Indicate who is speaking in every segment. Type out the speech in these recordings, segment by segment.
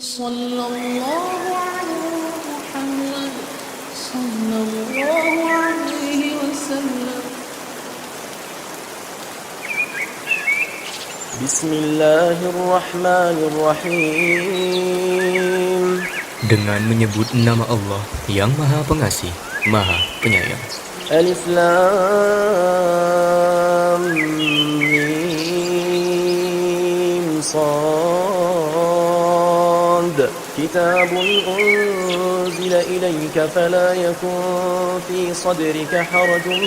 Speaker 1: صلى الله على محمد صلى الله عليه وسلم.
Speaker 2: Bismillahirrahmanirrahim. Dengan menyebut nama Allah yang Maha Pengasih, Maha Penyayang. Alif Lam Mim Shad. Kitabun unzila ilayka fala yakun fi sadrika harajun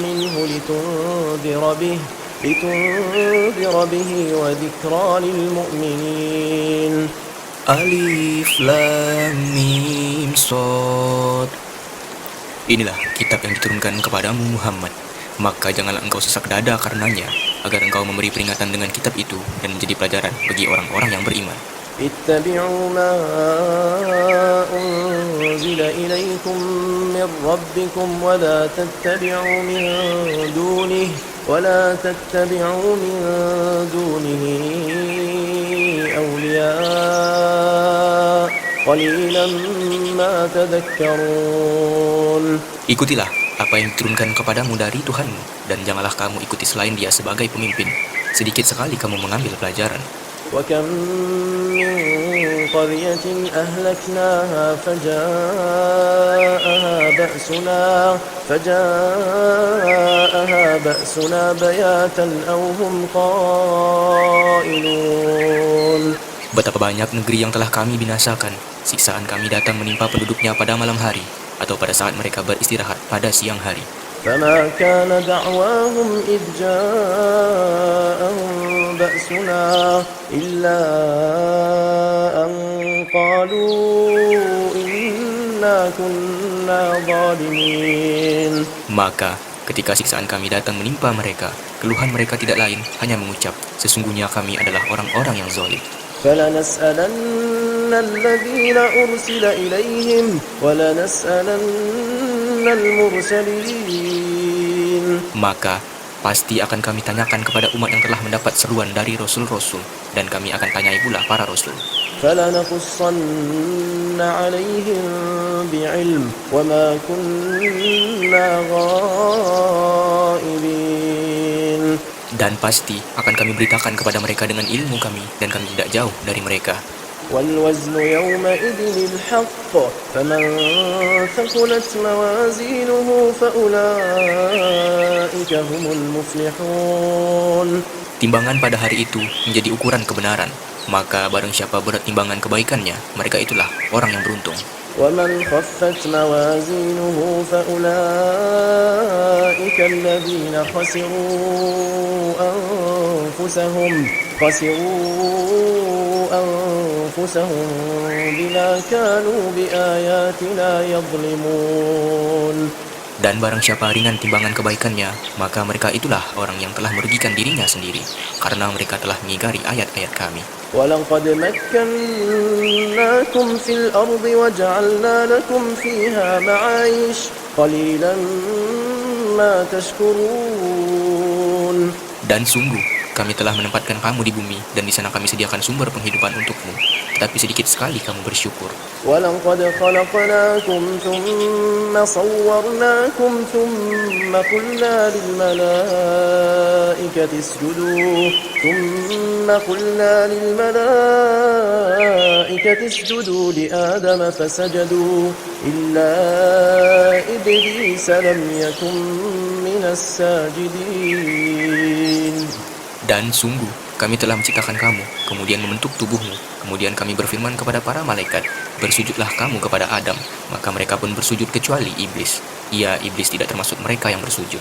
Speaker 2: minhu litundira bihi wa dhikra lil mu'minin. Alif Lam Mim Shad. Inilah kitab yang diturunkan kepadamu Muhammad, maka janganlah engkau sesak dada karenanya, agar engkau memberi peringatan dengan kitab itu dan menjadi pelajaran bagi orang-orang yang beriman. Ittabi'u ma unzila ilaykum min rabbikum wa la tattabi'u min dunihi awliya qalilan ma tadhakkarun. Ikutilah apa yang diturunkan kepadamu dari Tuhanmu, dan janganlah kamu ikuti selain Dia sebagai pemimpin. Sedikit sekali kamu mengambil pelajaran. وَكَمْ مِنْ قَرْيَةٍ أَهْلَكْنَاهَا فَجَاءَهَا بَأْسُنَا بَيَاتًا أَوْ هُمْ قَائِلُونَ. Betapa banyak negeri yang telah kami binasakan, siksaan kami datang menimpa penduduknya pada malam hari, atau pada saat mereka beristirahat pada siang hari. فَمَا كَانَ دَعْوَاهُمْ إِذْ جَاءَهُمْ بَأْسُنَا إِلَّا أَنْ قَالُوا إِنَّا كُنَّا ظَالِمِينَ. Maka ketika siksaan kami datang menimpa mereka, keluhan mereka tidak lain hanya mengucap, sesungguhnya kami adalah orang-orang yang zalim. فَلَنَسْأَلَنَّ الَّذِينَ أُرْسِلَ إِلَيْهِمْ وَلَنَسْأَلَنَّ الْمُرْسَلِينَ. Maka pasti akan kami tanyakan kepada umat yang telah mendapat seruan dari rasul-rasul, dan kami akan tanyai pula para rasul. فَلَنَقُصَّنَّ عَلَيْهِمْ بِعِلْمٍ وَمَا كُنَّا غَائِبِينَ. Dan pasti akan kami beritakan kepada mereka dengan ilmu kami, dan kami tidak jauh dari mereka. وَالْوَزْنُ يَوْمَئِذٍ الْحَقُّ فَمَنْ ثَقُلَتْ مَوَازِينُهُ فَأُولَئِكَ هُمُ الْمُفْلِحُونَ. Timbangan pada hari itu menjadi ukuran kebenaran, maka barang siapa berat timbangan kebaikannya, mereka itulah orang yang beruntung. وَمَنْ خَفَّتْ مَوَازِينُهُ فَأُولَئِكَ الَّذِينَ خَسِرُوا أَنفُسَهُم بِمَا كَانُوا بِآيَاتِنَا يَظْلِمُونَ. Dan barang siapa ringan timbangan kebaikannya, maka mereka itulah orang yang telah merugikan dirinya sendiri, karena mereka telah mengingkari ayat-ayat kami. وَلَقَدْ مَكَّنَّاكُمْ فِي الْأَرْضِ وَجَعَلْنَا لَكُمْ فِيهَا مَعَايِشَ قَلِيلًا مَا تَشْكُرُونَ. Dan sungguh, kami telah menempatkan kamu di bumi, dan di sana kami sediakan sumber penghidupan untukmu, tetapi sedikit sekali kamu bersyukur. وَلَقَدْ خَلَقْنَاكُمْ ثُمَّ صَوَّرْنَاكُمْ ثُمَّ قُلْنَا لِلْمَلَائِكَةِ اسْجُدُوا لِآدَمَ فَسَجَدُوا إِلَّا إِبْلِيسَ لَمْ يَكُنْ مِنَ السَّاجِدِينَ. Dan sungguh, kami telah menciptakan kamu, kemudian membentuk tubuhmu, kemudian kami berfirman kepada para malaikat, bersujudlah kamu kepada Adam, maka mereka pun bersujud kecuali iblis. Iblis tidak termasuk mereka yang bersujud.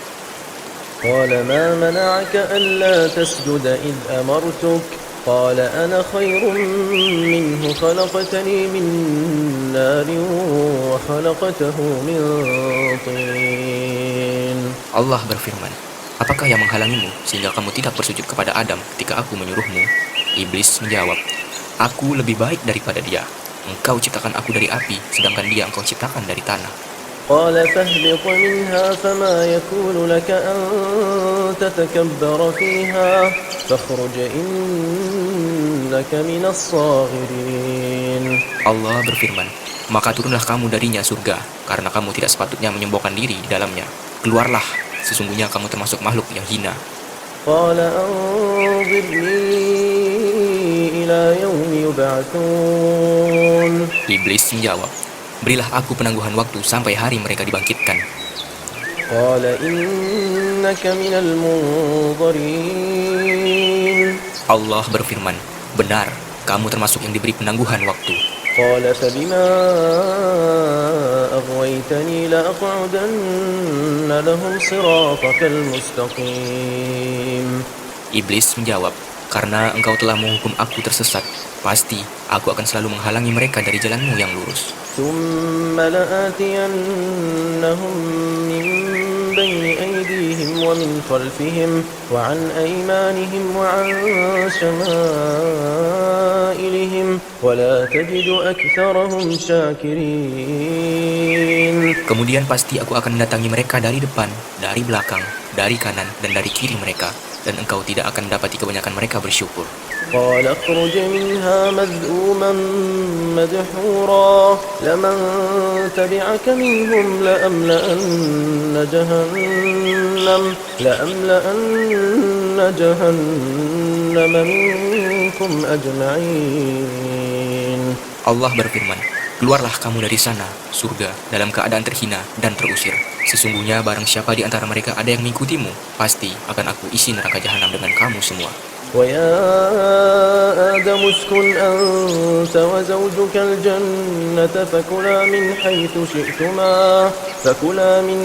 Speaker 2: قَالَ مَا مَنَعَكَ أَلَّا تَسْجُدَ إِذْ أَمَرْتُكَ قَالَ أَنَا خَيْرٌ مِّنْهُ خَلَقْتَنِي مِنْ نَارٍ وَخَلَقْتَهُ مِنْ طِينٍ. Allah berfirman, apakah yang menghalangimu sehingga kamu tidak bersujud kepada Adam ketika aku menyuruhmu? Iblis menjawab, aku lebih baik daripada dia. Engkau ciptakan aku dari api, sedangkan dia engkau ciptakan dari tanah. قال فاهبط منها فما يكون لك أن تتكبر فيها فاخرج إنك من الصاغرين. Allah berfirman, maka turunlah kamu darinya surga, karena kamu tidak sepatutnya menyembuhkan diri di dalamnya. Keluarlah, sesungguhnya kamu termasuk makhluk yang hina.
Speaker 3: قال أنظرني إلى يوم يبعثون
Speaker 2: Iblis menjawab, berilah aku penangguhan waktu sampai hari mereka dibangkitkan.
Speaker 3: قال إنك من المنظرين
Speaker 2: Allah berfirman, benar, kamu termasuk yang diberi penangguhan waktu.
Speaker 3: قال فبما أغويتني لأقعدن لهم صراطك المستقيم
Speaker 2: Iblis menjawab, karena engkau telah menghukum aku tersesat, pasti aku akan selalu menghalangi mereka dari jalanmu yang lurus.
Speaker 3: ثم لآتينهم من بين أيديهم ومن خلفهم وعن أيمانهم وعن شمائلهم ولا تجد أكثرهم شاكرين.
Speaker 2: Kemudian pasti aku akan mendatangi mereka dari depan, dari belakang, dari kanan, dan dari kiri mereka, dan engkau tidak akan mendapati kebanyakan mereka bersyukur.
Speaker 3: قال اخرج منها مذءوما مدحورا لمن تبعك منهم لأملأن جهنم منكم أجمعين.
Speaker 2: Allah berfirman, keluarlah kamu dari sana, surga, dalam keadaan terhina dan terusir. Sesungguhnya barang siapa di antara mereka ada yang mengikutimu, pasti akan aku isi neraka jahanam dengan kamu semua.
Speaker 3: ويا آدم اسكن أنت وزوجك الجنة فكلا من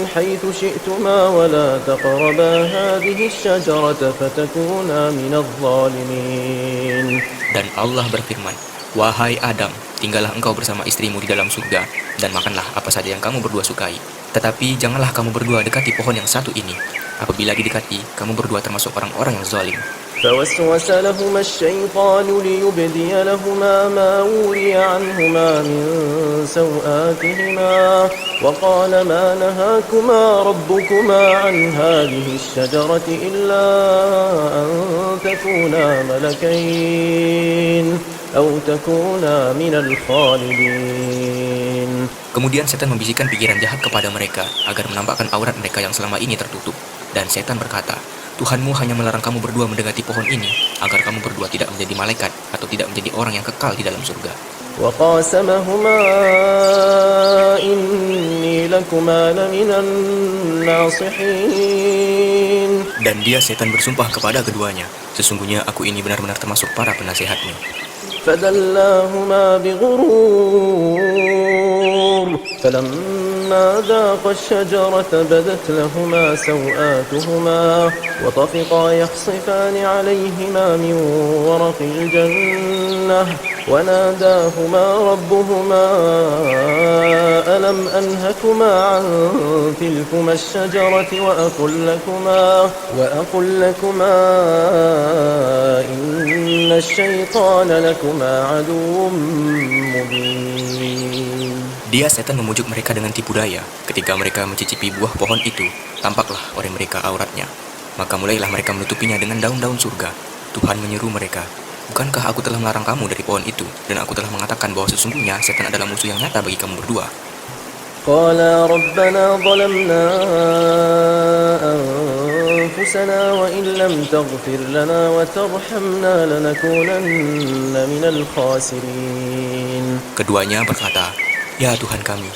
Speaker 3: حيث شئتما ولا تقربا هذه الشجرة فتكونا من الظالمين.
Speaker 2: Dan Allah berfirman, wahai Adam, tinggallah engkau bersama istrimu di dalam surga, dan makanlah apa saja yang kamu berdua sukai. Tetapi janganlah kamu berdua dekati pohon yang satu ini. Apabila didekati, kamu berdua termasuk orang-orang yang zalim.
Speaker 3: فوسوس لهما الشيطان ليبدي لهما ما وري عنهما من سوآتهما وقال ما نهاكما ربكما عن هذه الشجرة إلا أن تكونا ملكين أو تكونا من الخالدين.
Speaker 2: Kemudian setan membisikkan pikiran jahat kepada mereka agar menampakkan aurat mereka yang selama ini tertutup. Dan setan berkata, Tuhanmu hanya melarang kamu berdua mendekati pohon ini agar kamu berdua tidak menjadi malaikat atau tidak menjadi orang yang kekal di dalam surga.
Speaker 3: وقاسمهما إني لكما لمن الناصحين.
Speaker 2: Dan dia setan bersumpah kepada keduanya, sesungguhnya aku ini benar-benar termasuk para penasehatmu.
Speaker 3: فدلاهما بغرور فلما ذاقا الشجرة بدت لهما سوآتهما وطفقا يخصفان عليهما من ورق الجنة وناداهما ربهما ألم أنهكما عن تلكما الشجرة وأقل لكما إن الشيطان لكما عدو مبين.
Speaker 2: Dia setan memujuk mereka dengan tipu daya. Ketika mereka mencicipi buah pohon itu, tampaklah oleh mereka auratnya. Maka mulailah mereka menutupinya dengan daun-daun surga. Tuhan menyeru mereka, bukankah aku telah melarang kamu dari pohon itu, dan aku telah mengatakan bahwa sesungguhnya setan adalah musuh yang nyata bagi kamu berdua.
Speaker 3: قالا ربنا ظلمنا أنفسنا وإن لم تغفر لنا وترحمنا لنكونن من الخاسرين.
Speaker 2: Keduanya berkata, ya Tuhan kami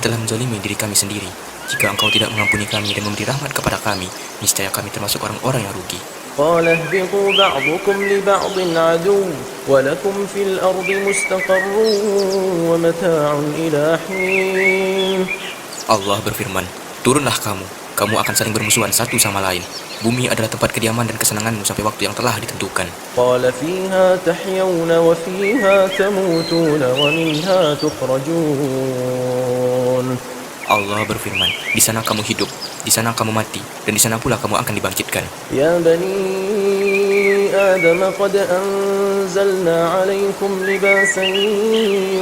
Speaker 2: telah menzalimi diri kami sendiri. Jika engkau tidak mengampuni kami dan memberi rahmat kepada kami, niscaya kami termasuk orang-orang yang rugi.
Speaker 3: قال اهبطوا بعضكم لبعض عدو ولكم في الأرض مستقر ومتاع إلى حين.
Speaker 2: Allah berfirman, turunlah kamu akan saling bermusuhan satu sama lain. Bumi adalah tempat kediaman dan kesenanganmu sampai waktu yang telah ditentukan.
Speaker 3: قال فيها تحيون وفيها تموتون ومنها تخرجون.
Speaker 2: Allah berfirman, di sana kamu hidup, di sana kamu mati, dan di sana pula kamu akan dibangkitkan.
Speaker 3: يا بني آدم قد أنزلنا عليكم لباسا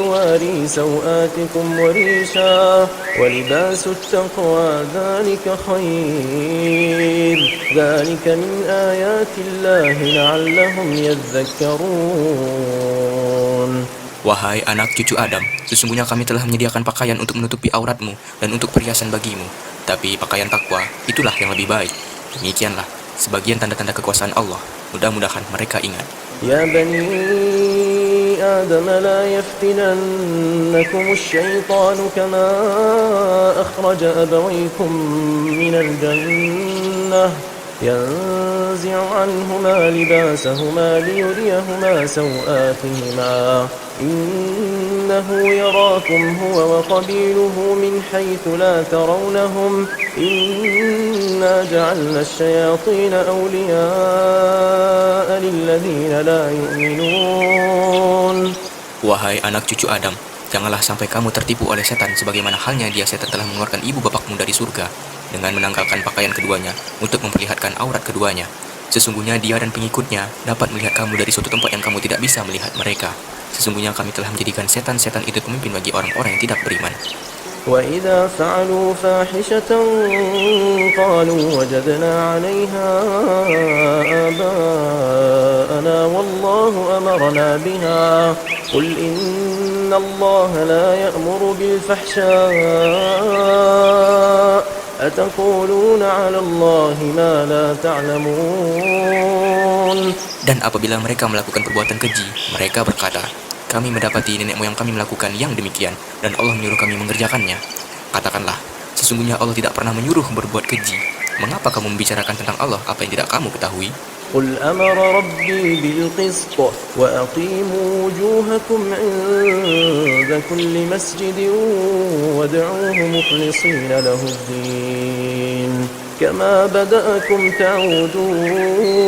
Speaker 3: يواري سوآتكم وريشا ولباس التقوى ذلك خير ذلك من آيات الله لعلهم يذكرون.
Speaker 2: Wahai anak cucu Adam, sesungguhnya kami telah menyediakan pakaian untuk menutupi auratmu dan untuk perhiasan bagimu. Tapi pakaian takwa, itulah yang lebih baik. Demikianlah sebagian tanda-tanda kekuasaan Allah. Mudah-mudahan mereka ingat.
Speaker 3: يا بني آدم لا يفتننكم الشيطان كما أخرج أبويكم من الجنة ينزع عنهما لباسهما ليريهما سوآتهما إنه يراكم هو وقبيله من حيث لا ترونهم إنا جعلنا الشياطين أولياء للذين لا يؤمنون.
Speaker 2: Wahai anak cucu Adam, janganlah sampai kamu tertipu oleh setan sebagaimana halnya setan telah mengeluarkan ibu bapakmu dari surga dengan menanggalkan pakaian keduanya untuk memperlihatkan aurat keduanya. Sesungguhnya dia dan pengikutnya dapat melihat kamu dari suatu tempat yang kamu tidak bisa melihat mereka. Sesungguhnya kami telah menjadikan setan-setan itu pemimpin bagi orang-orang yang tidak beriman.
Speaker 3: وإذا فعلوا فاحشة قالوا وجدنا عليها آباءنا والله أمرنا بها قل إن الله لا يأمر بالفحشاء أتقولون على الله ما لا تعلمون.
Speaker 2: Dan apabila mereka melakukan perbuatan keji, mereka berkata, kami mendapati nenek moyang kami melakukan yang demikian, dan Allah menyuruh kami mengerjakannya. Katakanlah, sesungguhnya Allah tidak pernah menyuruh berbuat keji. Mengapa kamu membicarakan tentang Allah apa yang tidak kamu ketahui?
Speaker 3: قل أمر ربي بالقسط وأقيموا وجوهكم عند كل مسجد وادعوه مخلصين له الدين كما بدأكم تعودون.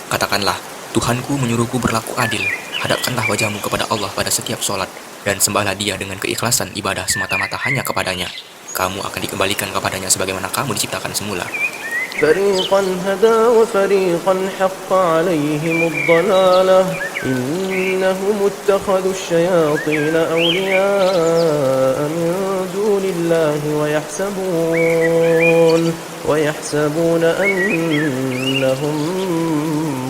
Speaker 2: Katakanlah, Tuhanku menyuruhku berlaku adil. Hadapkanlah wajahmu kepada Allah pada setiap sholat, dan sembahlah Dia dengan keikhlasan ibadah semata-mata hanya kepadanya. Kamu akan dikembalikan kepadanya sebagaimana kamu diciptakan semula.
Speaker 3: فريقا هدى وفريقا حق عليهم الضلالة إنهم اتخذوا الشياطين أولياء من دون الله ويحسبون أنهم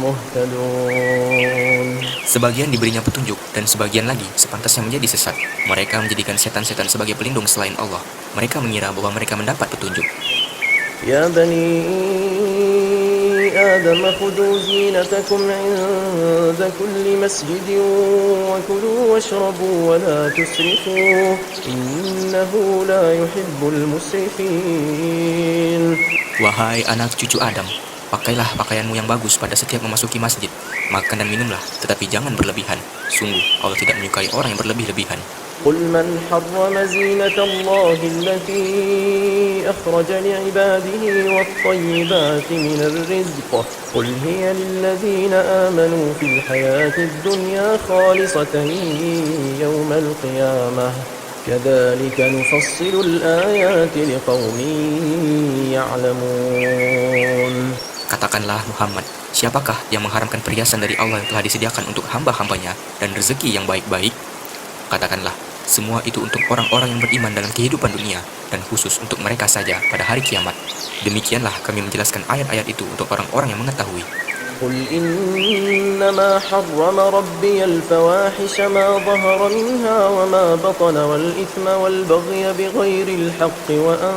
Speaker 3: مهتدون.
Speaker 2: Sebagian diberinya petunjuk, dan sebagian lagi sepantasnya menjadi sesat. Mereka menjadikan setan-setan sebagai pelindung selain Allah. Mereka mengira bahwa mereka mendapat petunjuk.
Speaker 3: يا بني آدم خذوا زينتكم عند كل مسجد وكلوا واشربوا ولا تسرفوا إنه لا يحب المسرفين.
Speaker 2: Wahai anak cucu Adam, pakailah pakaianmu yang bagus pada setiap memasuki masjid. Makan dan minumlah, tetapi jangan berlebihan. Sungguh, Allah tidak menyukai orang yang berlebih-lebihan.
Speaker 3: قل من حرم زينة الله التي أخرج لعباده والطيبات من الرزق قل هي للذين آمنوا في الحياة الدنيا خالصة يوم القيامة كذلك نفصل الآيات لقوم يعلمون.
Speaker 2: Katakanlah Muhammad, siapakah yang mengharamkan perhiasan dari Allah yang telah disediakan untuk hamba-hambanya dan rezeki yang baik-baik? Katakanlah, semua itu untuk orang-orang yang beriman dalam kehidupan dunia dan khusus untuk mereka saja pada hari kiamat. Demikianlah kami menjelaskan ayat-ayat itu untuk orang-orang yang mengetahui.
Speaker 3: قل إنما حرم ربي الفواحش ما ظهر منها وما بطن والإثم والبغي بغير الحق وأن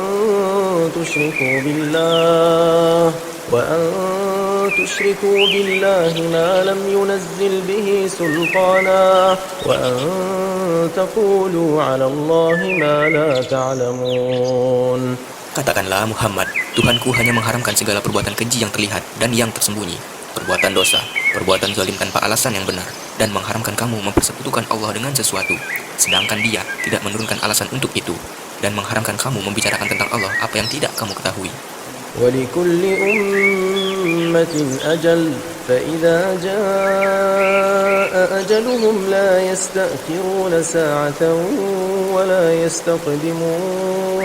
Speaker 3: تشركوا بالله ما لم ينزل به سلطانا وأن تقولوا على الله ما لا تعلمون.
Speaker 2: Katakanlah Muhammad, Tuhanku hanya mengharamkan segala perbuatan keji yang terlihat dan yang tersembunyi, perbuatan dosa, perbuatan zalim tanpa alasan yang benar, dan mengharamkan kamu mempersekutukan Allah dengan sesuatu, sedangkan Dia tidak menurunkan alasan untuk itu, dan mengharamkan kamu membicarakan tentang Allah apa yang tidak kamu ketahui.
Speaker 3: ولكل أمة أجل فإذا جاء أجلهم لا يستأخرون ساعة ولا يستقدمون.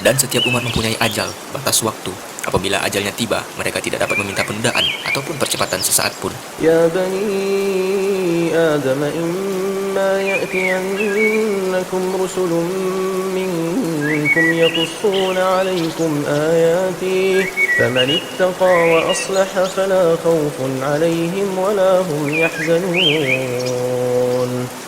Speaker 2: Dan setiap umat mempunyai ajal, batas waktu. Apabila ajalnya tiba, mereka tidak dapat meminta penundaan ataupun percepatan sesaat pun.
Speaker 3: يا بني آدم إما يأتينكم رسل منكم يقصون عليكم آياتي فمن اتقى وأصلح فلا خوف عليهم ولا هم يحزنون.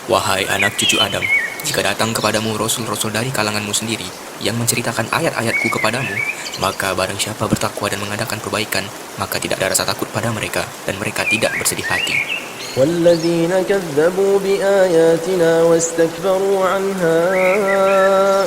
Speaker 2: Wahai anak cucu Adam, jika datang kepadamu rasul-rasul dari kalanganmu sendiri yang menceritakan ayat-ayatku kepadamu, maka barang siapa bertakwa dan mengadakan perbaikan, maka tidak ada rasa takut pada mereka dan mereka tidak bersedih hati.
Speaker 3: والذين كذبوا بآياتنا واستكبروا عنها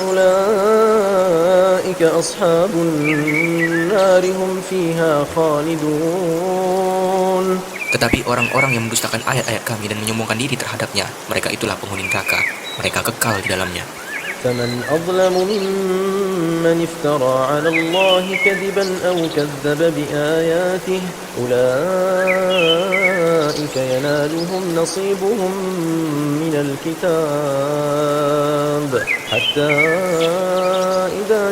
Speaker 3: أولئك أصحاب النار هم فيها خالدون.
Speaker 2: Tetapi orang-orang yang mendustakan ayat-ayat kami dan menyombongkan diri terhadapnya, mereka itulah penghuni neraka. Mereka kekal di dalamnya.
Speaker 3: فمن أظلم ممن افترى على الله كذبا أو كذب بآياته أولئك ينالهم نصيبهم من الكتاب حتى إذا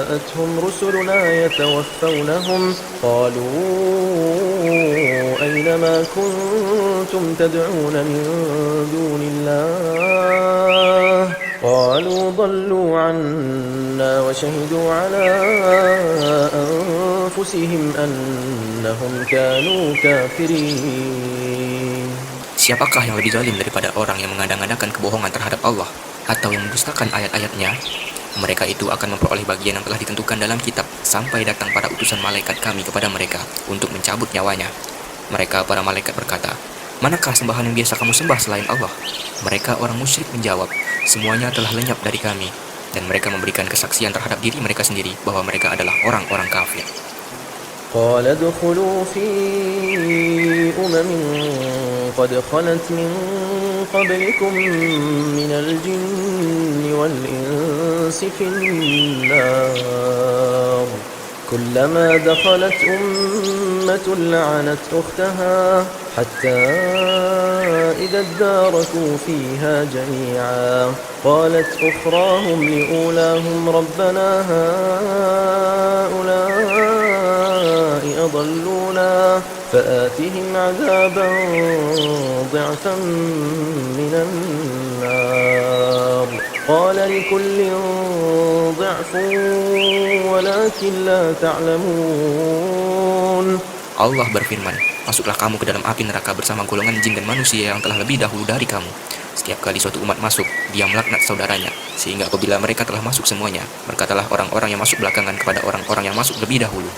Speaker 3: جاءتهم رسلنا يتوفونهم قالوا أين ما كنتم تدعون من دون الله قالوا ضلوا عنا وشهدوا على أنفسهم أنهم كانوا كافرين.
Speaker 2: Siapakah yang lebih zalim daripada orang yang mengada-ngadakan kebohongan terhadap Allah atau yang mendustakan ayat-ayatnya? Mereka itu akan memperoleh bagian yang telah ditentukan dalam kitab sampai datang para utusan malaikat kami kepada mereka untuk mencabut nyawanya. Mereka para malaikat berkata, "Manakah sembahan yang biasa kamu sembah selain Allah?" Mereka orang musyrik menjawab, "Semuanya telah lenyap dari kami." Dan mereka memberikan kesaksian terhadap diri mereka sendiri bahwa mereka adalah orang-orang kafir.
Speaker 3: قال ادخلوا في قد خلت من قبلكم من الجن والإنس في النار كلما دخلت أمة لعنت أختها حتى إذا اداركوا فيها جميعا قالت أخراهم لأولاهم ربنا هؤلاء أضلونا فآتهم عذابا ضعفا من النار قال لكل ضعف ولكن لا تعلمون.
Speaker 2: Allah berfirman, "Masuklah kamu ke dalam api neraka bersama golongan jin dan manusia yang telah lebih dahulu dari kamu. Setiap kali suatu umat masuk, dia melaknat saudaranya, sehingga apabila mereka telah masuk semuanya, berkatalah orang-orang yang masuk belakangan kepada orang-orang yang masuk lebih dahulu,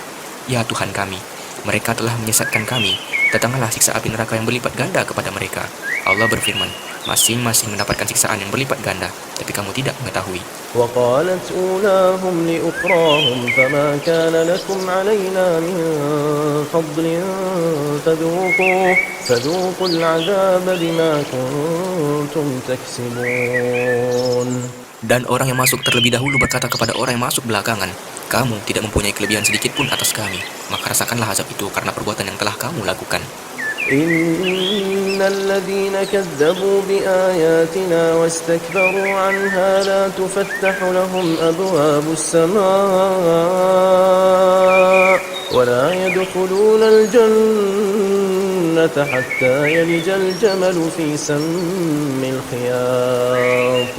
Speaker 2: 'Ya Tuhan kami, mereka telah menyesatkan kami. Datanglah siksa api neraka yang berlipat ganda kepada mereka.' Allah berfirman, masing-masing mendapatkan siksaan yang berlipat ganda, tapi kamu tidak mengetahui."
Speaker 3: وقالت أولاهم لأخراهم فما كان لكم علينا من فضل فذوقوا العذاب بما كنتم تكسبون.
Speaker 2: Dan orang yang masuk terlebih dahulu berkata kepada orang yang masuk belakangan, "Kamu tidak mempunyai kelebihan sedikit pun atas kami, maka rasakanlah azab itu karena perbuatan yang telah kamu lakukan."
Speaker 3: إن الذين كذبوا بآياتنا واستكبروا عنها لا تفتح لهم أبواب السماء ولا يدخلون الجنة حتى يلج الجمل في سم الخياط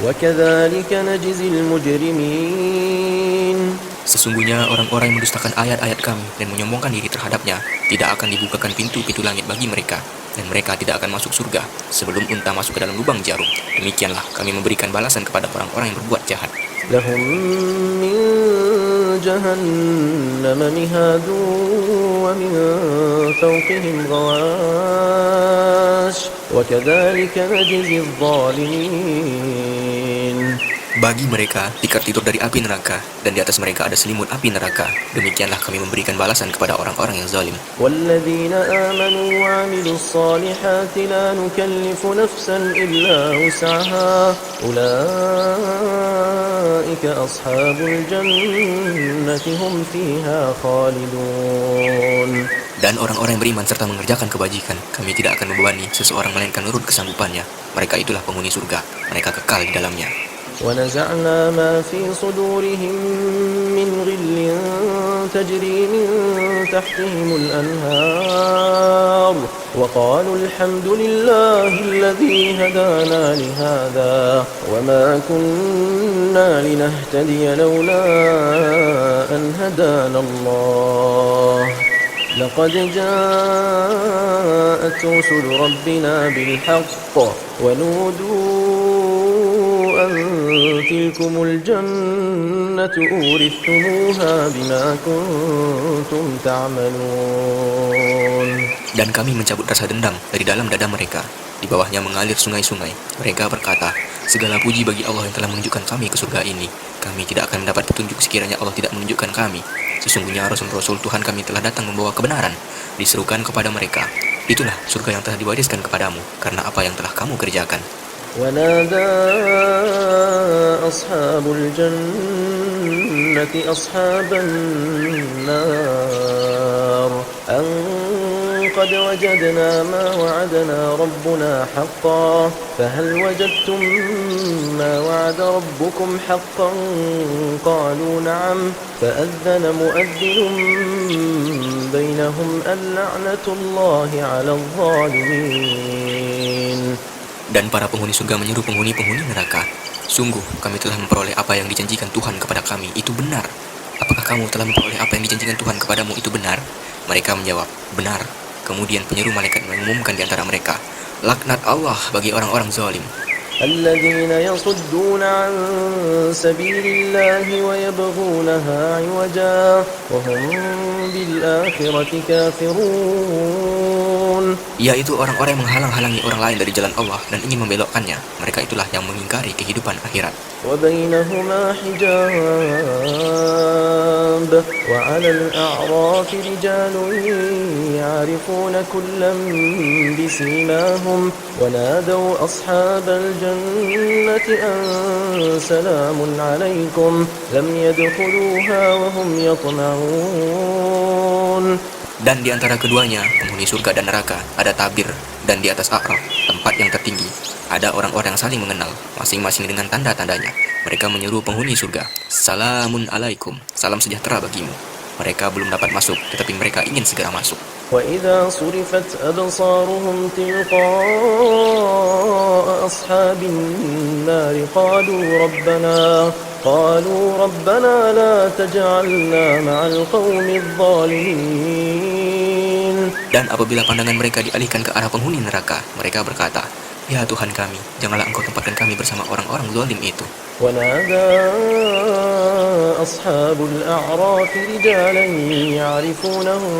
Speaker 3: وكذلك نجزي المجرمين.
Speaker 2: Sesungguhnya orang-orang yang mendustakan ayat-ayat kami dan menyombongkan diri terhadapnya tidak akan dibukakan pintu-pintu langit bagi mereka, dan mereka tidak akan masuk surga sebelum unta masuk ke dalam lubang jarum. Demikianlah kami memberikan balasan kepada orang-orang yang berbuat jahat.
Speaker 3: لهم من جهنم مهاد ومن فوقهم غواش وكذلك نجزي الظالمين.
Speaker 2: Bagi mereka tikar tidur dari api neraka, dan di atas mereka ada selimut api neraka. Demikianlah kami memberikan balasan kepada orang-orang yang zalim.
Speaker 3: والذين آمنوا وعملوا الصالحات لا نكلف نفسا إلا وسعها أولئك أصحاب الجنة هم فيها خالدون.
Speaker 2: Dan orang-orang yang beriman serta mengerjakan kebajikan, kami tidak akan membebani seseorang melainkan menurut kesanggupannya. Mereka itulah penghuni surga, mereka kekal di dalamnya.
Speaker 3: ونزعنا ما في صدورهم من غل تجري من تحتهم الأنهار وقالوا الحمد لله الذي هدانا لهذا وما كنا لنهتدي لولا أن هدانا الله لقد جاءت رسل ربنا بالحق ونودوا أن تلكم الجنة أورثتموها بما كنتم تعملون.
Speaker 2: Dan kami mencabut rasa dendam dari dalam dada mereka. Di bawahnya mengalir sungai-sungai. Mereka berkata, segala puji bagi Allah yang telah menunjukkan kami ke surga ini. Kami tidak akan mendapat petunjuk sekiranya Allah tidak menunjukkan kami. Sesungguhnya Rasul-Rasul Tuhan kami telah datang membawa kebenaran. Diserukan kepada mereka, itulah surga yang telah diwariskan kepadamu, karena apa yang telah kamu kerjakan.
Speaker 3: ونادى أصحاب الجنة أصحاب النار أن قد وجدنا ما وعدنا ربنا حقا فهل وجدتم ما وعد ربكم حقا قالوا نعم فأذن مؤذن بينهم اللعنة الله على الظالمين.
Speaker 2: Dan para penghuni surga menyeru penghuni-penghuni neraka, sungguh kami telah memperoleh apa yang dijanjikan Tuhan kepada kami, itu benar. Apakah kamu telah memperoleh apa yang dijanjikan Tuhan kepadamu, itu benar? Mereka menjawab, benar. Kemudian penyeru malaikat mengumumkan di antara mereka, laknat Allah bagi orang-orang zalim.
Speaker 3: الذين يصدون عن سبيل الله ويبغونها عوجا وهم بالآخرة كافرون.
Speaker 2: Yaitu orang-orang yang menghalang-halangi orang lain dari jalan Allah dan ingin membelokkannya. Mereka itulah yang mengingkari kehidupan akhirat.
Speaker 3: وبينهما حجاب وعلى الأعراف رجال يعرفون كلا بسيماهم ونادوا أصحاب الجنة أن سلام عليكم لم يدخلوها وهم يطمعون.
Speaker 2: Dan di antara keduanya, penghuni surga dan neraka, ada tabir, dan di atas A'raf, tempat yang tertinggi, ada orang-orang yang saling mengenal, masing-masing dengan tanda-tandanya. Mereka menyeru penghuni surga, Salamun alaikum, salam sejahtera bagimu. Mereka belum dapat masuk, tetapi mereka ingin segera masuk.
Speaker 3: وإذا صرفت أبصارهم تلقاء أصحاب النار قالوا ربنا لا تجعلنا مع القوم الظالمين.
Speaker 2: Dan apabila pandangan mereka dialihkan ke arah penghuni neraka, mereka berkata, ya Tuhan kami, janganlah engkau tempatkan kami bersama orang-orang zalim itu.
Speaker 3: ونادى أصحاب الأعراف رجالا يعرفونهم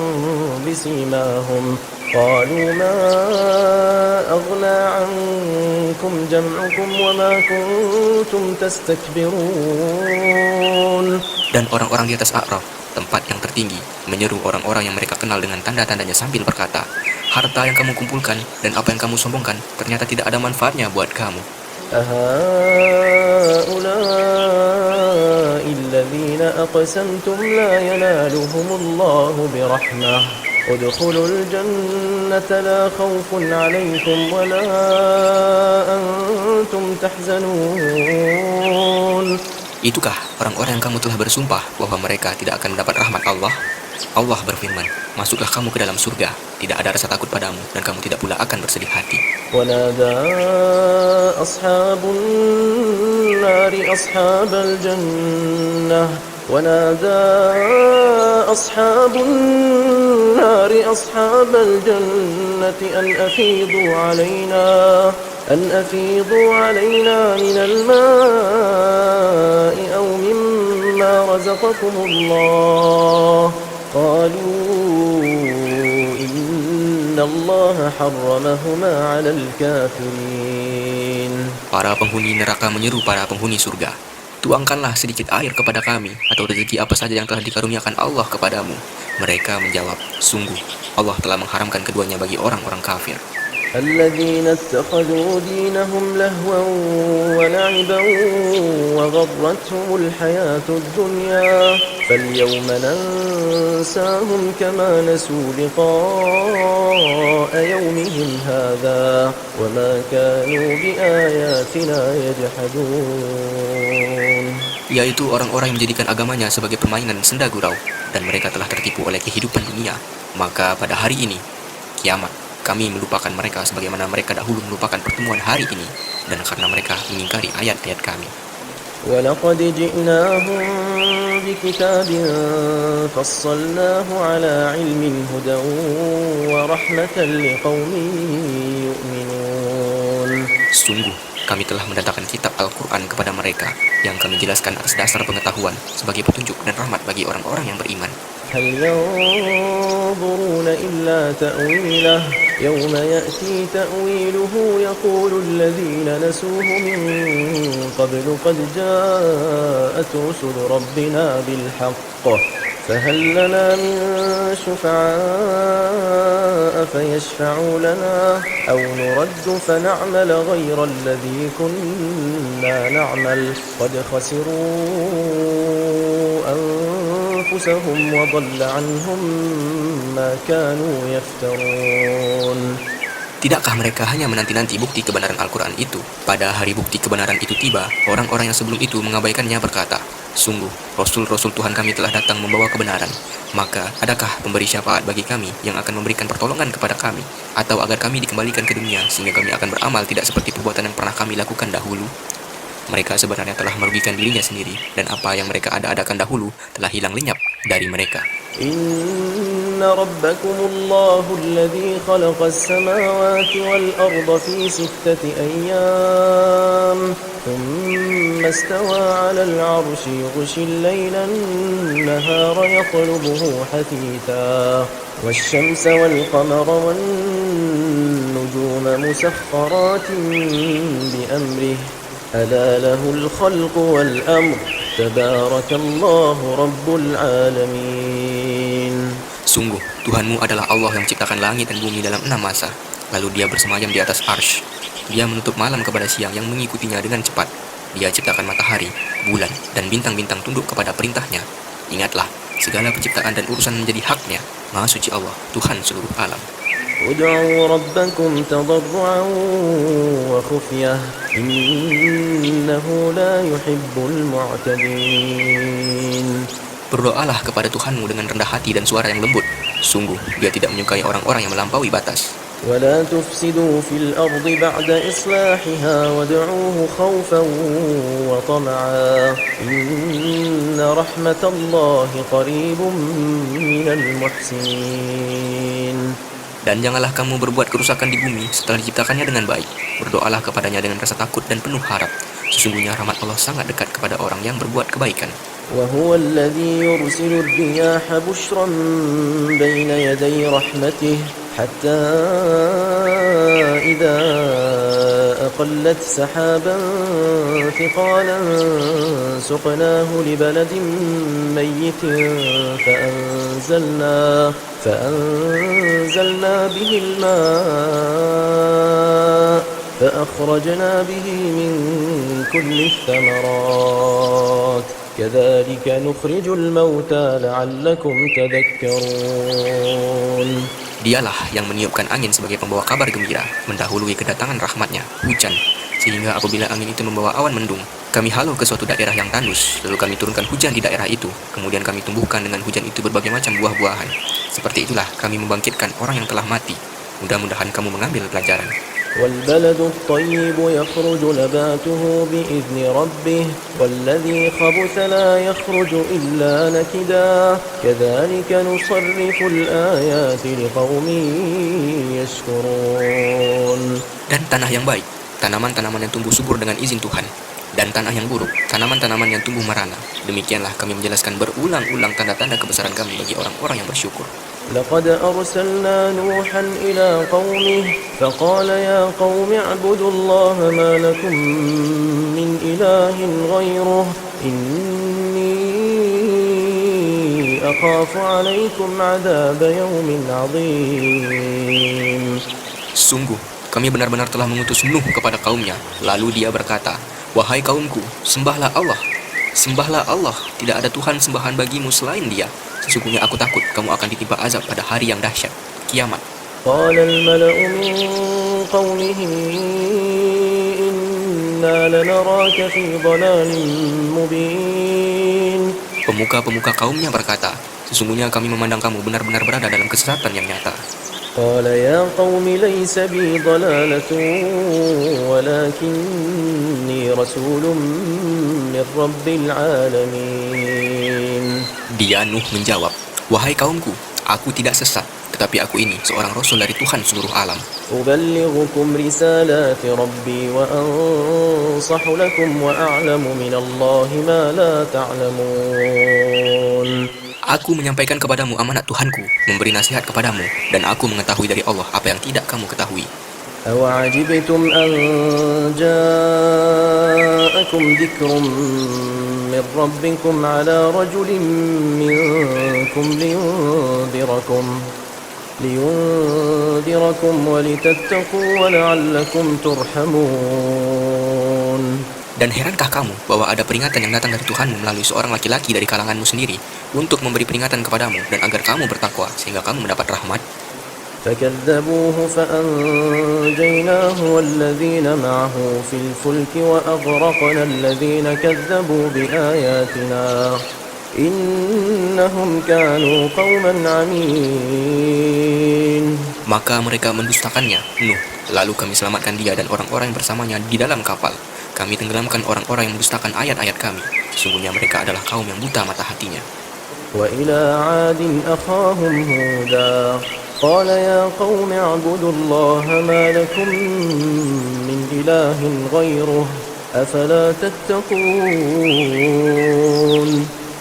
Speaker 3: بسيماهم قالوا ما أغنى عنكم جمعكم وما كنتم تستكبرون.
Speaker 2: Dan orang-orang di atas A'raf, tempat yang tertinggi, menyeru orang-orang yang mereka kenal dengan tanda-tandanya sambil berkata, harta yang kamu kumpulkan dan apa yang kamu sombongkan ternyata tidak ada manfaatnya buat kamu.
Speaker 3: أهؤلاء الذين أقسمتم لا ينالهم الله برحمة ادخلوا الجنة لا خوف عليكم ولا أنتم تحزنون.
Speaker 2: Itukah orang-orang yang kamu telah bersumpah bahwa mereka tidak akan mendapat rahmat Allah? Allah berfirman, masuklah kamu ke dalam surga, tidak ada rasa takut padamu dan kamu tidak pula akan bersedih hati.
Speaker 3: ونادى أصحاب النار أصحاب الجنة ونادى أصحاب النار أصحاب الجنة أن أفيضوا علينا من الماء أو مما رزقكم الله قالوا إن الله حرمهما على الكافرين.
Speaker 2: Para penghuni neraka menyeru para penghuni surga, tuangkanlah sedikit air kepada kami atau rezeki apa saja yang telah dikaruniakan Allah kepadamu. Mereka menjawab, sungguh Allah telah mengharamkan keduanya bagi orang-orang kafir.
Speaker 3: الذين اتخذوا دينهم لهوا ولعبا وغرتهم الحياة الدنيا فاليوم ننساهم كما نسوا لقاء يومهم هذا وما كانوا بآياتنا يجحدون.
Speaker 2: Yaitu orang-orang yang menjadikan agamanya sebagai permainan senda gurau, dan mereka telah tertipu oleh kehidupan dunia. Maka pada hari ini, kiamat, kami melupakan mereka sebagaimana mereka dahulu melupakan pertemuan hari ini, dan karena mereka mengingkari ayat-ayat kami.
Speaker 3: وَلَقَدْ جِئْنَاهُمْ بِكِتَابٍ فَصَّلْنَاهُ عَلَى عِلْمٍ هُدًى وَرَحْمَةً لِقَوْمٍ يُؤْمِنُونَ.
Speaker 2: Sungguh, kami telah mendatangkan kitab Al-Quran kepada mereka, yang kami jelaskan atas dasar pengetahuan sebagai petunjuk dan rahmat bagi orang-orang yang beriman.
Speaker 3: هل ينظرون إلا تأويله يوم يأتي تأويله يقول الذين نسوه من قبل قد جاءت رسل ربنا بالحق فهل لنا من شفعاء فيشفعوا لنا أو نرد فنعمل غير الذي كنا نعمل قد خسروا أنفسهم وضل عنهم ما كانوا يفترون.
Speaker 2: Tidakkah mereka hanya menanti-nanti bukti kebenaran Al-Quran itu? Pada hari bukti kebenaran itu tiba, orang-orang yang sebelum itu mengabaikannya berkata, sungguh, Rasul-Rasul Tuhan kami telah datang membawa kebenaran. Maka, adakah pemberi syafaat bagi kami yang akan memberikan pertolongan kepada kami? Atau agar kami dikembalikan ke dunia sehingga kami akan beramal tidak seperti perbuatan yang pernah kami lakukan dahulu? Mereka sebenarnya telah merugikan dirinya sendiri, dan apa yang mereka ada-adakan dahulu telah hilang lenyap dari mereka.
Speaker 3: إن ربكم الله الذي خلق السماوات والأرض في 6 أيام ثم استوى على العرش يغشي الليل النهار يطلبه حثيثا والشمس والقمر والنجوم مسخرات بأمره ألا له الخلق والأمر تبارك الله رب العالمين.
Speaker 2: Sungguh, Tuhanmu adalah Allah yang menciptakan langit dan bumi dalam 6 masa. Lalu dia bersemayam di atas arsy. Dia menutup malam kepada siang yang mengikutinya dengan cepat. Dia ciptakan matahari, bulan, dan bintang-bintang tunduk kepada perintahnya. Ingatlah, segala penciptaan dan urusan menjadi haknya. Maha suci Allah, Tuhan seluruh alam.
Speaker 3: ادعوا ربكم تضرعا وخفية إنه لا يحب المعتدين.
Speaker 2: Berdoalah kepada Tuhanmu dengan rendah hati dan suara yang lembut. Sungguh, dia tidak menyukai orang-orang yang melampaui batas.
Speaker 3: ولا تفسدوا في الأرض بعد إصلاحها وادعوه خوفا وطمعا إن رحمة الله قريب من المحسنين.
Speaker 2: Dan janganlah kamu berbuat kerusakan di bumi setelah diciptakannya dengan baik. Berdoalah kepadanya dengan rasa takut dan penuh harap. Sesungguhnya rahmat Allah sangat dekat kepada orang yang berbuat kebaikan.
Speaker 3: وهو الذي يرسل الرياح بشرا بين يدي رحمته حتى إذا أقلت سحابا ثقالا سقناه لبلد ميت فأنزلنا به الماء فأخرجنا به من كل الثمرات كذلك نخرج الموتى لعلكم تذكرون.
Speaker 2: Dialah yang meniupkan angin sebagai pembawa kabar gembira, mendahului kedatangan rahmatnya, hujan, sehingga apabila angin itu membawa awan mendung, kami halau ke suatu daerah yang tandus, lalu kami turunkan hujan di daerah itu, kemudian kami tumbuhkan dengan hujan itu berbagai macam buah-buahan. Seperti itulah kami membangkitkan orang yang telah mati. Mudah-mudahan kamu mengambil pelajaran.
Speaker 3: والبلد الطيب يخرج نباته بإذن ربه والذي خبث لا يخرج إلا نكدا كذلك نصرف الآيات لقوم يشكرون.
Speaker 2: Dan tanah yang baik, tanaman-tanaman yang tumbuh subur dengan izin Tuhan. Dan tanah yang buruk, tanaman-tanaman yang tumbuh merana. Demikianlah kami menjelaskan berulang-ulang tanda-tanda kebesaran kami bagi orang-orang yang bersyukur.
Speaker 3: لقد أرسلنا نوحا إلى قومه فقال يا قوم اعبدوا الله ما لكم من إله غيره إني أخاف عليكم عذاب يوم عظيم.
Speaker 2: Sungguh, kami benar-benar telah mengutus Nuh kepada kaumnya. Lalu dia berkata, wahai kaumku, sembahlah Allah. Sembahlah Allah, tidak ada Tuhan sembahan bagimu selain Dia. Sesungguhnya aku takut kamu akan ditimpa azab pada hari yang dahsyat, kiamat.
Speaker 3: قال الملأ من قومه إنا لنراك في ضلال مبين.
Speaker 2: Pemuka-pemuka kaumnya berkata, sesungguhnya kami memandang kamu benar-benar berada dalam kesesatan yang nyata.
Speaker 3: قال يا قوم ليس بي ضلالة ولكني رسول من رب العالمين.
Speaker 2: Dia Nuh menjawab, wahai kaumku, aku tidak sesat, tetapi aku ini seorang rasul dari Tuhan seluruh alam.
Speaker 3: أبلغكم رسالات ربي وأنصح لكم وأعلم من الله ما لا تعلمون.
Speaker 2: Aku menyampaikan kepadamu amanat Tuhanku, memberi nasihat kepadamu, dan aku mengetahui dari Allah apa yang tidak kamu ketahui.
Speaker 3: أوعجبتم أن جاءكم ذكر من ربكم على رجل منكم لينذركم ولتتقوا ولعلكم ترحمون.
Speaker 2: Dan herankah kamu bahwa ada peringatan yang datang dari Tuhanmu melalui seorang laki-laki dari kalanganmu sendiri untuk memberi peringatan kepadamu dan agar kamu bertakwa sehingga kamu mendapat rahmat?
Speaker 3: فكذبوه فأنجيناه والذين معه في الفلك وأغرقنا الذين كذبوا بآياتنا إنهم كانوا قوما عمين.
Speaker 2: Maka mereka mendustakannya, Nuh. Lalu kami selamatkan dia dan orang-orang yang bersamanya di dalam kapal. Kami tenggelamkan orang-orang yang mendustakan ayat-ayat kami. Sesungguhnya mereka adalah kaum yang buta mata hatinya.
Speaker 3: وإلى عاد أخاهم هودا قال يا قوم اعبدوا الله ما لكم من إله غيره أفلا تتقون.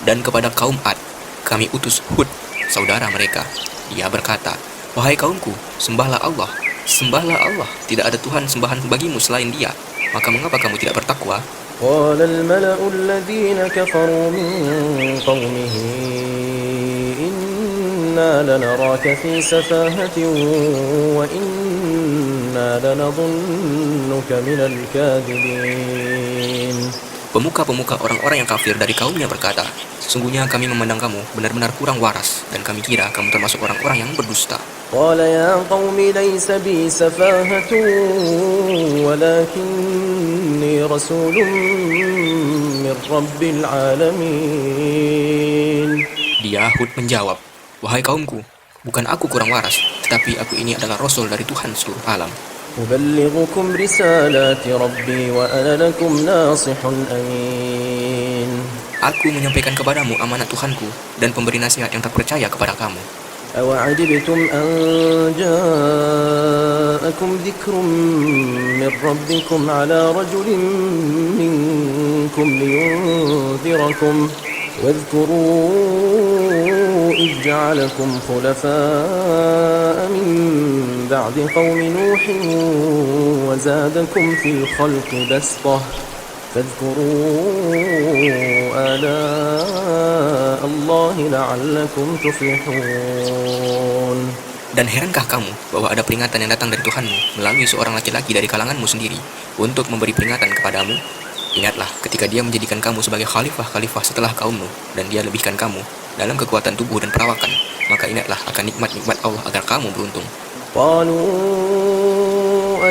Speaker 2: Dan kepada kaum Ad, kami utus Hud, saudara mereka. Dia berkata, wahai kaumku, sembahlah Allah. Sembahlah Allah, tidak ada Tuhan sembahan bagimu selain Dia. Maka mengapa kamu tidak bertakwa?
Speaker 3: قال الملأ الذين كفروا من قومه إنا لنراك في سفاهة وإنا لنظنك من الكاذبين.
Speaker 2: Pemuka-pemuka orang-orang yang kafir dari kaumnya berkata, sesungguhnya kami memandang kamu benar-benar kurang waras, dan kami kira kamu termasuk orang-orang yang berdusta.
Speaker 3: قال يا قوم ليس بي سفاهة ولكني رسول من رب العالمين.
Speaker 2: Dia Hud menjawab, wahai kaumku, bukan aku kurang waras, tetapi aku ini adalah rasul dari Tuhan seluruh alam.
Speaker 3: أبلغكم رسالات ربي وأنا لكم ناصح أمين.
Speaker 2: Aku menyampaikan kepadamu amanat Tuhanku dan pemberi nasihat yang terpercaya kepada kamu.
Speaker 3: أوعجبتم أن جاءكم ذكر من ربكم على رجل منكم لينذركم واذكروا إذ جعلكم خلفاء من بعد قوم نوح وزادكم في الخلق بسطة فاذكروا آلاء الله لعلكم تفلحون.
Speaker 2: Dan herankah kamu bahwa ada peringatan yang datang dari Tuhanmu melalui seorang laki-laki dari kalanganmu sendiri untuk memberi peringatan kepadamu? Ingatlah ketika dia menjadikan kamu sebagai khalifah-khalifah setelah kaummu dan dia lebihkan kamu dalam kekuatan tubuh dan perawakan, maka ingatlah akan nikmat-nikmat Allah agar kamu beruntung.
Speaker 3: قالوا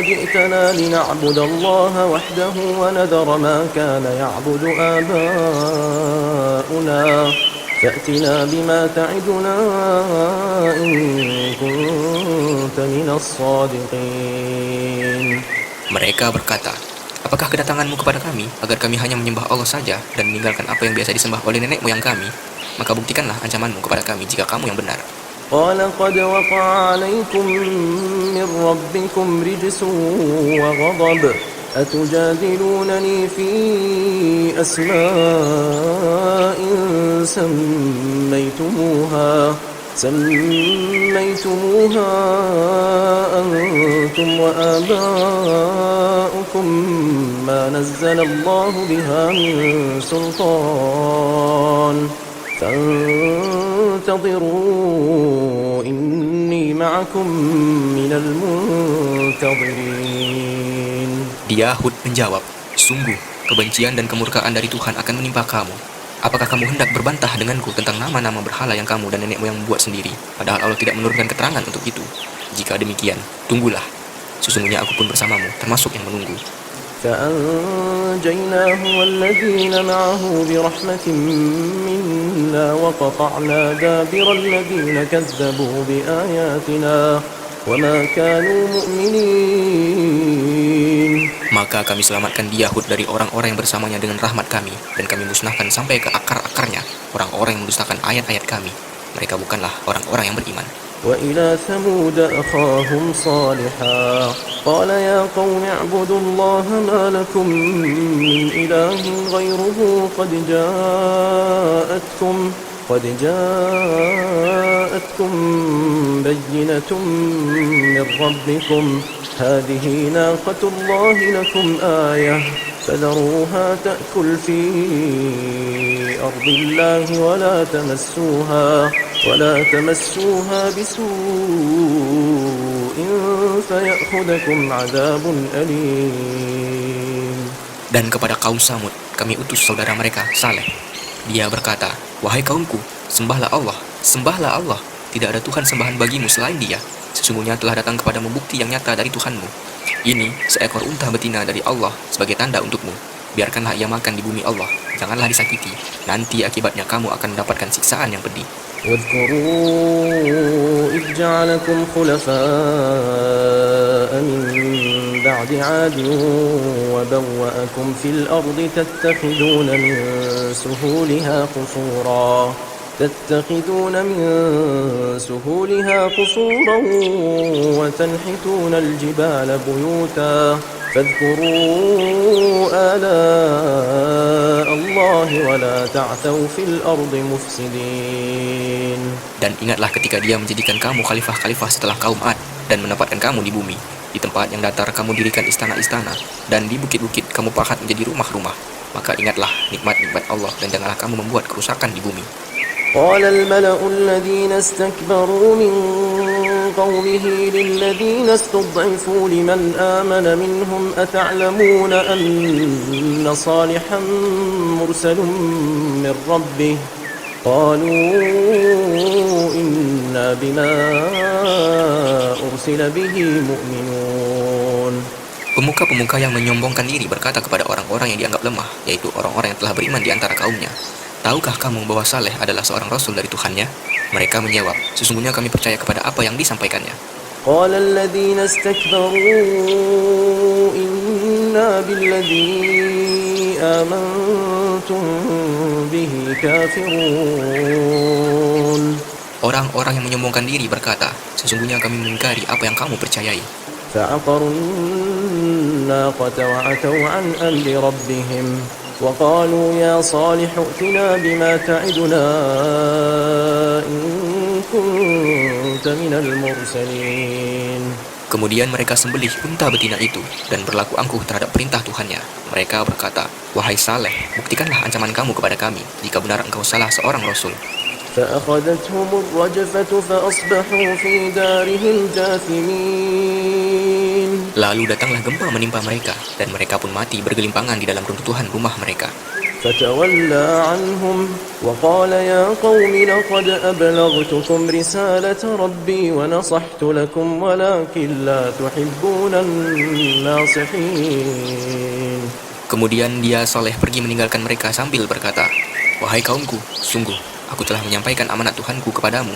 Speaker 3: أجئتنا لنعبد الله وحده ونذر ما كان يعبد آباؤنا فأتنا بما تعدنا إن كنت من الصادقين.
Speaker 2: Mereka berkata, apakah kedatanganmu kepada kami agar kami hanya menyembah Allah saja dan meninggalkan apa yang biasa disembah oleh nenek moyang kami? Maka buktikanlah ancamanmu kepada kami jika kamu yang benar.
Speaker 3: قال قد وقع عليكم من ربكم رجس وغضب أتجادلونني في أسماء سميتموها أنتم وآباؤكم ما نزل الله بها من سلطان فانتظروا إني معكم من المنتظرين.
Speaker 2: Dia Hud menjawab, sungguh, kebencian dan kemurkaan dari Tuhan akan menimpa kamu. Apakah kamu hendak berbantah denganku tentang nama-nama berhala yang kamu dan nenek moyang buat sendiri, padahal Allah tidak menurunkan keterangan untuk itu? Jika demikian, tunggulah. Sesungguhnya aku pun bersamamu, termasuk yang menunggu.
Speaker 3: فأنجيناه والذين معه برحمة منا وقطعنا دابر الذين كذبوا بآياتنا وما كانوا مؤمنين.
Speaker 2: Maka kami selamatkan dia Hud dari orang-orang yang bersamanya dengan rahmat kami, dan kami musnahkan sampai ke akar-akarnya orang-orang yang mendustakan ayat-ayat kami. Mereka bukanlah orang-orang yang beriman.
Speaker 3: وإلى ثمود أخاهم صالحا قال يا قوم اعبدوا الله ما لكم من إله غيره قد جاءتكم بينة من ربكم هذه ناقة الله لكم آية فذروها تأكل في أرض الله ولا تمسوها بسوء فيأخذكم عذاب أليم.
Speaker 2: Dan kepada kaum Samud, kami utus saudara mereka, Saleh. Dia berkata, wahai kaumku, sembahlah Allah, sembahlah Allah. Tidak ada Tuhan sembahan bagimu selain Dia. Sesungguhnya telah datang kepadamu bukti yang nyata dari Tuhanmu. Ini seekor unta betina dari Allah sebagai tanda untukmu. Biarkanlah ia makan di bumi Allah, janganlah disakiti. Nanti akibatnya kamu akan mendapatkan siksaan yang pedih.
Speaker 3: واذكروا إذ جعلكم خلفاء من بعد عاد وبوأكم في الأرض تتخذون من سهولها قصورا وتنحتون الجبال بيوتا فاذكروا آلاء الله ولا تعثوا في الأرض مفسدين.
Speaker 2: Dan ingatlah ketika Dia menjadikan kamu khalifah-khalifah setelah kaum Ad dan menempatkan kamu di bumi. Di tempat yang datar kamu dirikan istana-istana, dan di bukit-bukit kamu pahat menjadi rumah-rumah. Maka ingatlah nikmat-nikmat Allah dan janganlah kamu membuat kerusakan di bumi.
Speaker 3: قال الملأ الذين استكبروا من قومه للذين استضعفوا لمن آمن منهم أتعلمون أن صالحا مرسل من ربه قالوا إنا بما أرسل به مؤمنون.
Speaker 2: Pemuka-pemuka yang menyombongkan diri berkata kepada orang-orang yang dianggap lemah, yaitu orang-orang yang telah beriman di antara kaumnya, tahukah kamu bahwa Saleh adalah seorang rasul dari Tuhannya? Mereka menjawab, sesungguhnya kami percaya kepada apa yang disampaikannya.
Speaker 3: قال الذين استكبروا إنا بالذي آمنتم به كافرون.
Speaker 2: Orang-orang yang menyombongkan diri berkata, sesungguhnya kami mengingkari apa yang kamu percayai.
Speaker 3: فعقروا الناقة وعتوا عن أمر ربهم وقالوا يا صالح ائتنا بما تعدنا إن كنت من المرسلين.
Speaker 2: Kemudian mereka sembelih unta betina itu dan berlaku angkuh terhadap perintah Tuhannya. Mereka berkata, wahai Saleh, buktikanlah ancaman kamu kepada kami jika benar engkau salah seorang rasul.
Speaker 3: فأخذتهم الرجفة فأصبحوا في دارهم جاثمين.
Speaker 2: Lalu datanglah gempa menimpa mereka, dan mereka pun mati bergelimpangan di dalam runtuhan rumah mereka.
Speaker 3: فتولى عنهم وقال يا قوم لقد أبلغتكم رسالة ربي ونصحت لكم ولكن لا تحبون الناصحين.
Speaker 2: Kemudian dia Saleh pergi meninggalkan mereka sambil berkata, wahai kaumku, sungguh aku telah menyampaikan amanat Tuhanku kepadamu,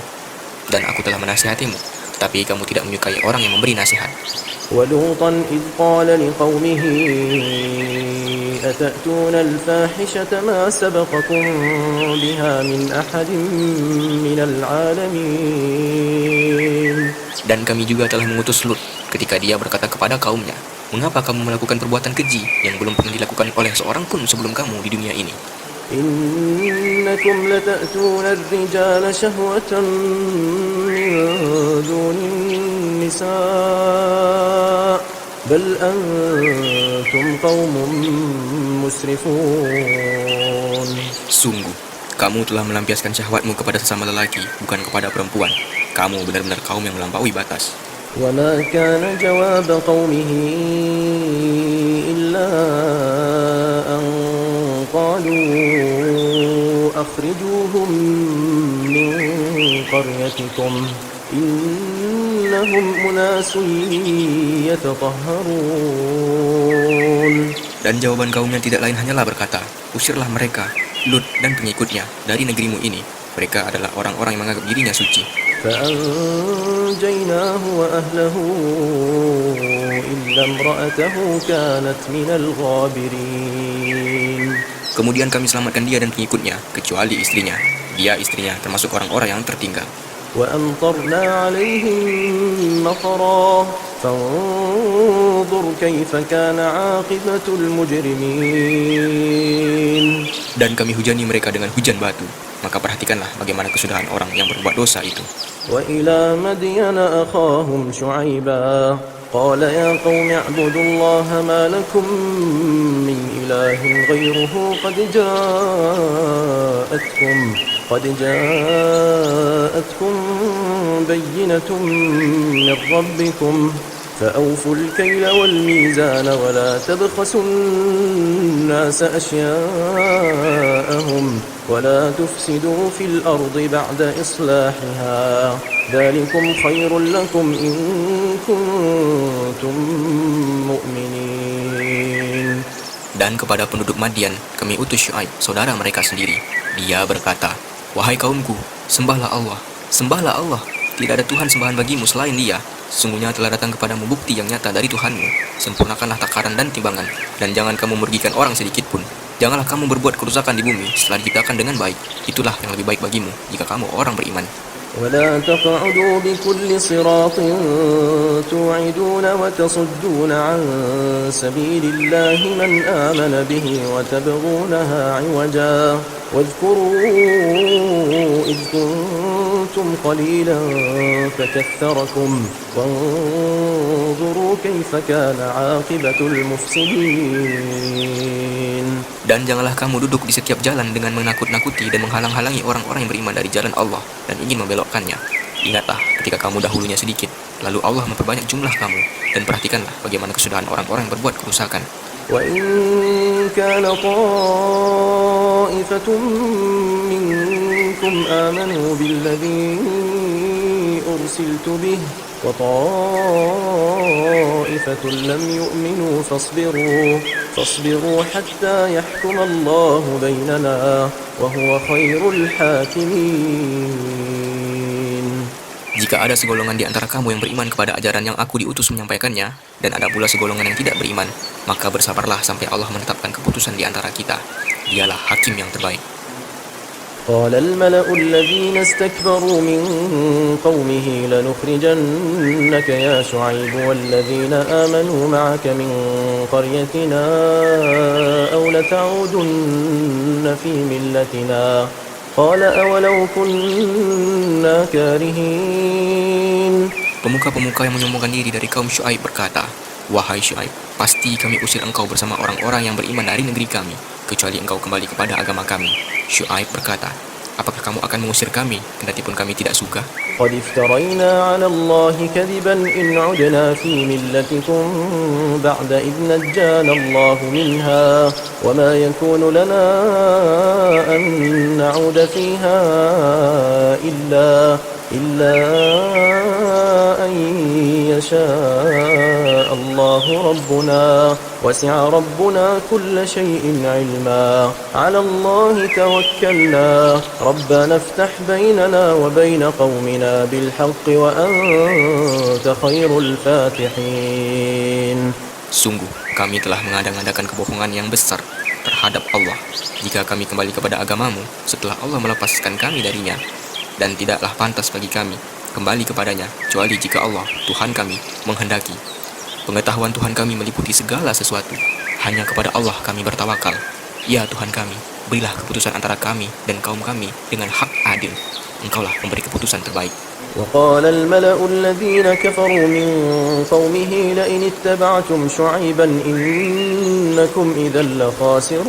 Speaker 2: dan aku telah menasihatimu, tetapi kamu tidak menyukai orang yang memberi nasihat.
Speaker 3: ولوطا إذ قال لقومه أتأتون الفاحشة ما سبقكم بها من أحد من العالمين.
Speaker 2: Dan kami juga telah mengutus Lut ketika dia berkata kepada kaumnya, mengapa kamu melakukan perbuatan keji yang belum pernah dilakukan oleh seorang pun sebelum kamu di dunia ini?
Speaker 3: إنكم لتأتون الرجال شهوة من دون النساء بل أنتم قوم مسرفون.
Speaker 2: Sungguh, Kamu telah melampiaskan syahwatmu kepada sesama lelaki, bukan kepada perempuan. Kamu benar-benar kaum yang melampaui batas.
Speaker 3: وما كان جواب قومه إلا أن قالوا أخرجوهم من قريتكم إنهم أناس يتطهرون.
Speaker 2: Dan jawaban kaumnya tidak lain hanyalah berkata, usirlah mereka, Lut dan pengikutnya, dari negerimu ini. Mereka adalah orang-orang yang menganggap dirinya suci.
Speaker 3: فأنجيناه وأهله إلا امرأته كانت من الغابرين.
Speaker 2: Kemudian kami selamatkan dia dan pengikutnya, kecuali istrinya. Dia istrinya termasuk orang-orang yang tertinggal.
Speaker 3: وأمطرنا عليهم مطرا فانظر كيف كان عاقبة المجرمين.
Speaker 2: Dan kami hujani mereka dengan hujan batu. Maka perhatikanlah bagaimana kesudahan orang yang berbuat dosa itu.
Speaker 3: وإلى مدين أخاهم شعيبا قال يا قوم اعبدوا الله ما لكم من إله غيره قد جاءتكم بينة من ربكم فأوفوا الكيل والميزان ولا تبخسوا الناس أشياءهم ولا تفسدوا في الأرض بعد إصلاحها ذلكم خير لكم إن كنتم مؤمنين.
Speaker 2: Dan kepada penduduk Madian, kami utus Syuaib, saudara mereka sendiri. Dia berkata, wahai kaumku, sembahlah Allah, sembahlah Allah. Tidak ada Tuhan sembahan bagimu selain Dia. Sesungguhnya telah datang kepadamu bukti yang nyata dari Tuhanmu. Sempurnakanlah takaran dan timbangan, dan jangan kamu merugikan orang sedikit pun. Janganlah kamu berbuat kerusakan di bumi setelah diciptakan dengan baik. Itulah yang lebih baik bagimu jika kamu orang beriman.
Speaker 3: ولا تقعدوا بكل صراط توعدون وتصدون عن سبيل الله من آمن به وتبغونها عوجا واذكروا إذ كنتم قليلا فكثركم وانظروا كيف كان عاقبة المفسدين.
Speaker 2: Dan janganlah kamu duduk di setiap jalan dengan menakut-nakuti dan menghalang-halangi orang-orang yang beriman dari jalan Allah dan ingin membelokkannya. Ingatlah ketika kamu dahulunya sedikit, lalu Allah memperbanyak jumlah kamu, dan perhatikanlah bagaimana kesudahan orang-orang yang berbuat kerusakan.
Speaker 3: وإن كان طائفة منكم آمنوا بالذي أرسلت به وطائفة لم يؤمنوا فاصبروا حتى يحكم الله بيننا وهو خير الحاكمين.
Speaker 2: Jika ada segolongan di antara kamu yang beriman kepada ajaran yang aku diutus menyampaikannya, dan ada pula segolongan yang tidak beriman, maka bersabarlah sampai Allah menetapkan keputusan di antara kita. Dialah hakim yang terbaik.
Speaker 3: قال الملأ الذين استكبروا من قومه لنخرجنك يا شعيب والذين آمنوا معك من قريتنا أو لتعودن في ملتنا قال أولو كنا كارهين.
Speaker 2: Pemuka-pemuka yang menyombongkan diri dari kaum Syuaib berkata, wahai Syuaib, pasti kami usir engkau bersama orang-orang yang beriman dari negeri kami, kecuali engkau kembali kepada agama kami. Syuaib berkata, apakah kamu akan mengusir kami, kendati pun kami tidak suka?
Speaker 3: قد افترينا على الله كذبا إن عدنا في ملتكم بعد إذ نجانا الله منها وما يكون لنا أن نعود فيها إلا أن يشاء الله ربنا وسع ربنا كل شيء علما على الله توكلنا ربنا افتح بيننا وبين قومنا بالحق وأنت خير الفاتحين.
Speaker 2: Sungguh, kami telah mengada-ngadakan kebohongan yang besar terhadap Allah jika kami kembali kepada agamamu setelah Allah melepaskan kami darinya. Dan tidaklah pantas bagi kami kembali kepadanya, kecuali jika Allah, Tuhan kami, menghendaki. Pengetahuan Tuhan kami meliputi segala sesuatu. Hanya kepada Allah kami bertawakal. Ya Tuhan kami, berilah keputusan antara kami dan kaum kami dengan hak adil. Engkaulah pemberi keputusan terbaik.
Speaker 3: وقال الملأ الذين كفروا من قومه لئن اتبعتم شعيبا إنكم إذا لخاسرون.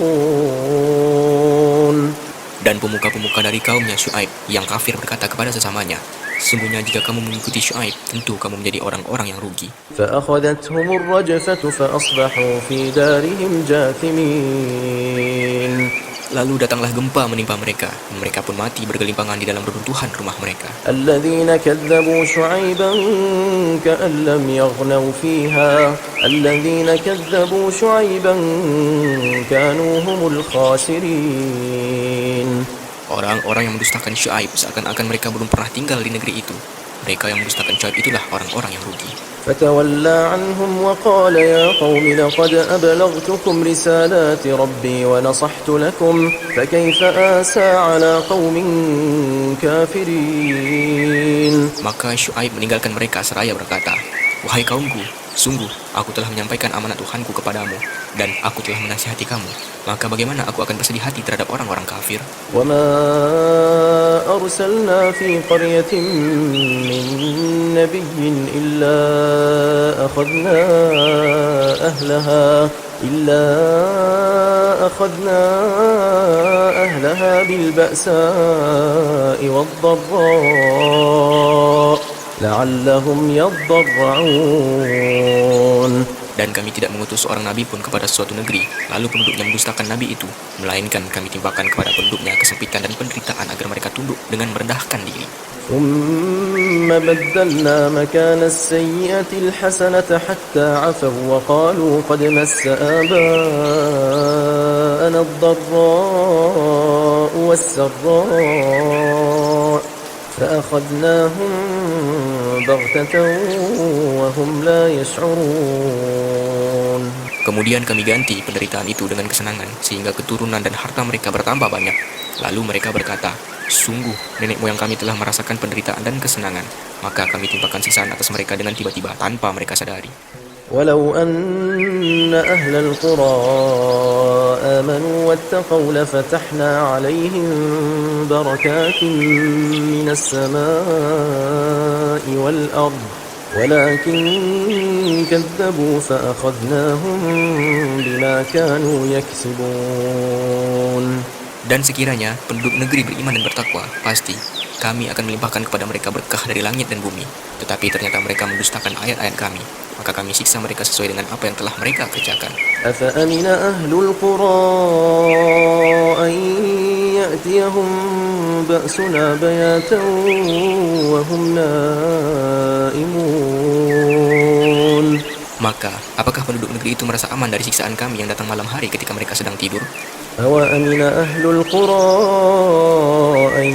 Speaker 2: Dan pemuka-pemuka dari kaumnya Syuaib yang kafir berkata kepada sesamanya, sesungguhnya jika kamu mengikuti Syuaib, tentu kamu menjadi orang-orang yang rugi.
Speaker 3: فأخذتهم الرجفة فأصبحوا في دارهم جاثمين.
Speaker 2: Lalu datanglah gempa menimpa mereka, dan mereka pun mati bergelimpangan di dalam reruntuhan rumah mereka.
Speaker 3: الذين كذبوا شعيبا كأن لم يغنوا فيها الذين كذبوا شعيبا كانوا هم الخاسرين.
Speaker 2: Orang-orang yang mendustakan Syuaib seakan-akan mereka belum pernah tinggal di negeri itu. Mereka yang mendustakan Syuaib itulah orang-orang yang rugi.
Speaker 3: فتولى عنهم وقال يا قوم لقد أبلغتكم رسالات ربي ونصحت لكم فكيف آسى على قوم كافرين.
Speaker 2: Maka Syuaib meninggalkan mereka seraya berkata, wahai kaumku, sungguh aku telah menyampaikan amanat Tuhanku kepadamu, dan aku telah menasihati kamu. Maka bagaimana aku akan bersedih hati terhadap orang-orang kafir?
Speaker 3: وما أرسلنا في قرية من نبي إلا أخذنا أهلها بالبأساء والضراء لعلهم يضرعون.
Speaker 2: Dan kami tidak mengutus seorang nabi pun kepada suatu negeri, lalu penduduknya mendustakan nabi itu, melainkan kami timpakan kepada penduduknya kesempitan dan penderitaan agar mereka tunduk dengan merendahkan diri.
Speaker 3: ثم بدلنا مكان السيئة الحسنة حتى عفوا وقالوا قد مس آباءنا الضراء والسراء فأخذناهم بغتة وهم لا يشعرون.
Speaker 2: Kemudian kami ganti penderitaan itu dengan kesenangan, sehingga keturunan dan harta mereka bertambah banyak. Lalu mereka berkata, sungguh nenek moyang kami telah merasakan penderitaan dan kesenangan. Maka kami timpakan siksaan atas mereka dengan tiba-tiba tanpa mereka sadari.
Speaker 3: ولو أن أهل القرى آمنوا واتقوا لفتحنا عليهم بركات من السماء والأرض ولكن كذبوا فأخذناهم بما كانوا يكسبون.
Speaker 2: Dan sekiranya penduduk negeri beriman dan bertakwa, pasti kami akan melimpahkan kepada mereka berkah dari langit dan bumi. Tetapi ternyata mereka mendustakan ayat-ayat kami, maka kami siksa mereka sesuai dengan apa yang telah mereka kerjakan.
Speaker 3: أفأمن أهل القرى أن يأتيهم بأسنا بياتا وهم نائمون.
Speaker 2: Maka, apakah penduduk negeri itu merasa aman dari siksaan kami yang datang malam hari ketika mereka sedang tidur?
Speaker 3: أوأمن أهل القرى أن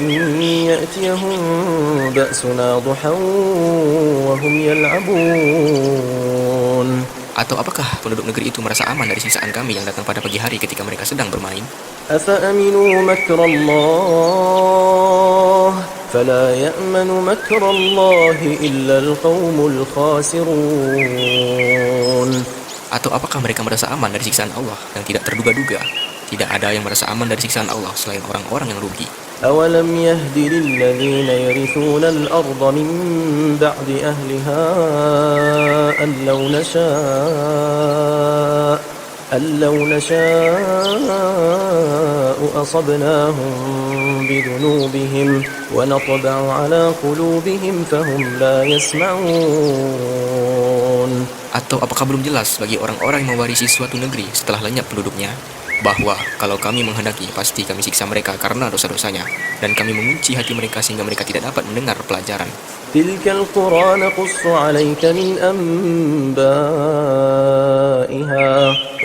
Speaker 3: يأتيهم بأسنا ضحى وهم يلعبون.
Speaker 2: Atau apakah penduduk negeri itu merasa aman dari siksaan kami yang datang pada pagi hari ketika mereka sedang bermain?
Speaker 3: أفأمنوا مكر الله فلا يأمن مكر الله إلا القوم الخاسرون.
Speaker 2: Atau apakah mereka merasa aman dari siksaan Allah yang tidak terduga-duga? Tidak ada yang merasa aman dari siksaan Allah selain orang-orang yang rugi.
Speaker 3: أولم يهد للذين يرثون الأرض من بعد أهلها أن لو نشاء أصبناهم بذنوبهم ونطبع على قلوبهم فهم لا يسمعون.
Speaker 2: Atau apakah belum jelas bagi orang-orang yang mewarisi suatu negeri setelah lenyap penduduknya, bahwa kalau kami menghendaki pasti kami siksa mereka karena dosa-dosanya, dan kami mengunci hati mereka sehingga mereka tidak dapat mendengar pelajaran.
Speaker 3: تلك القرى نقص عليك من أنبائها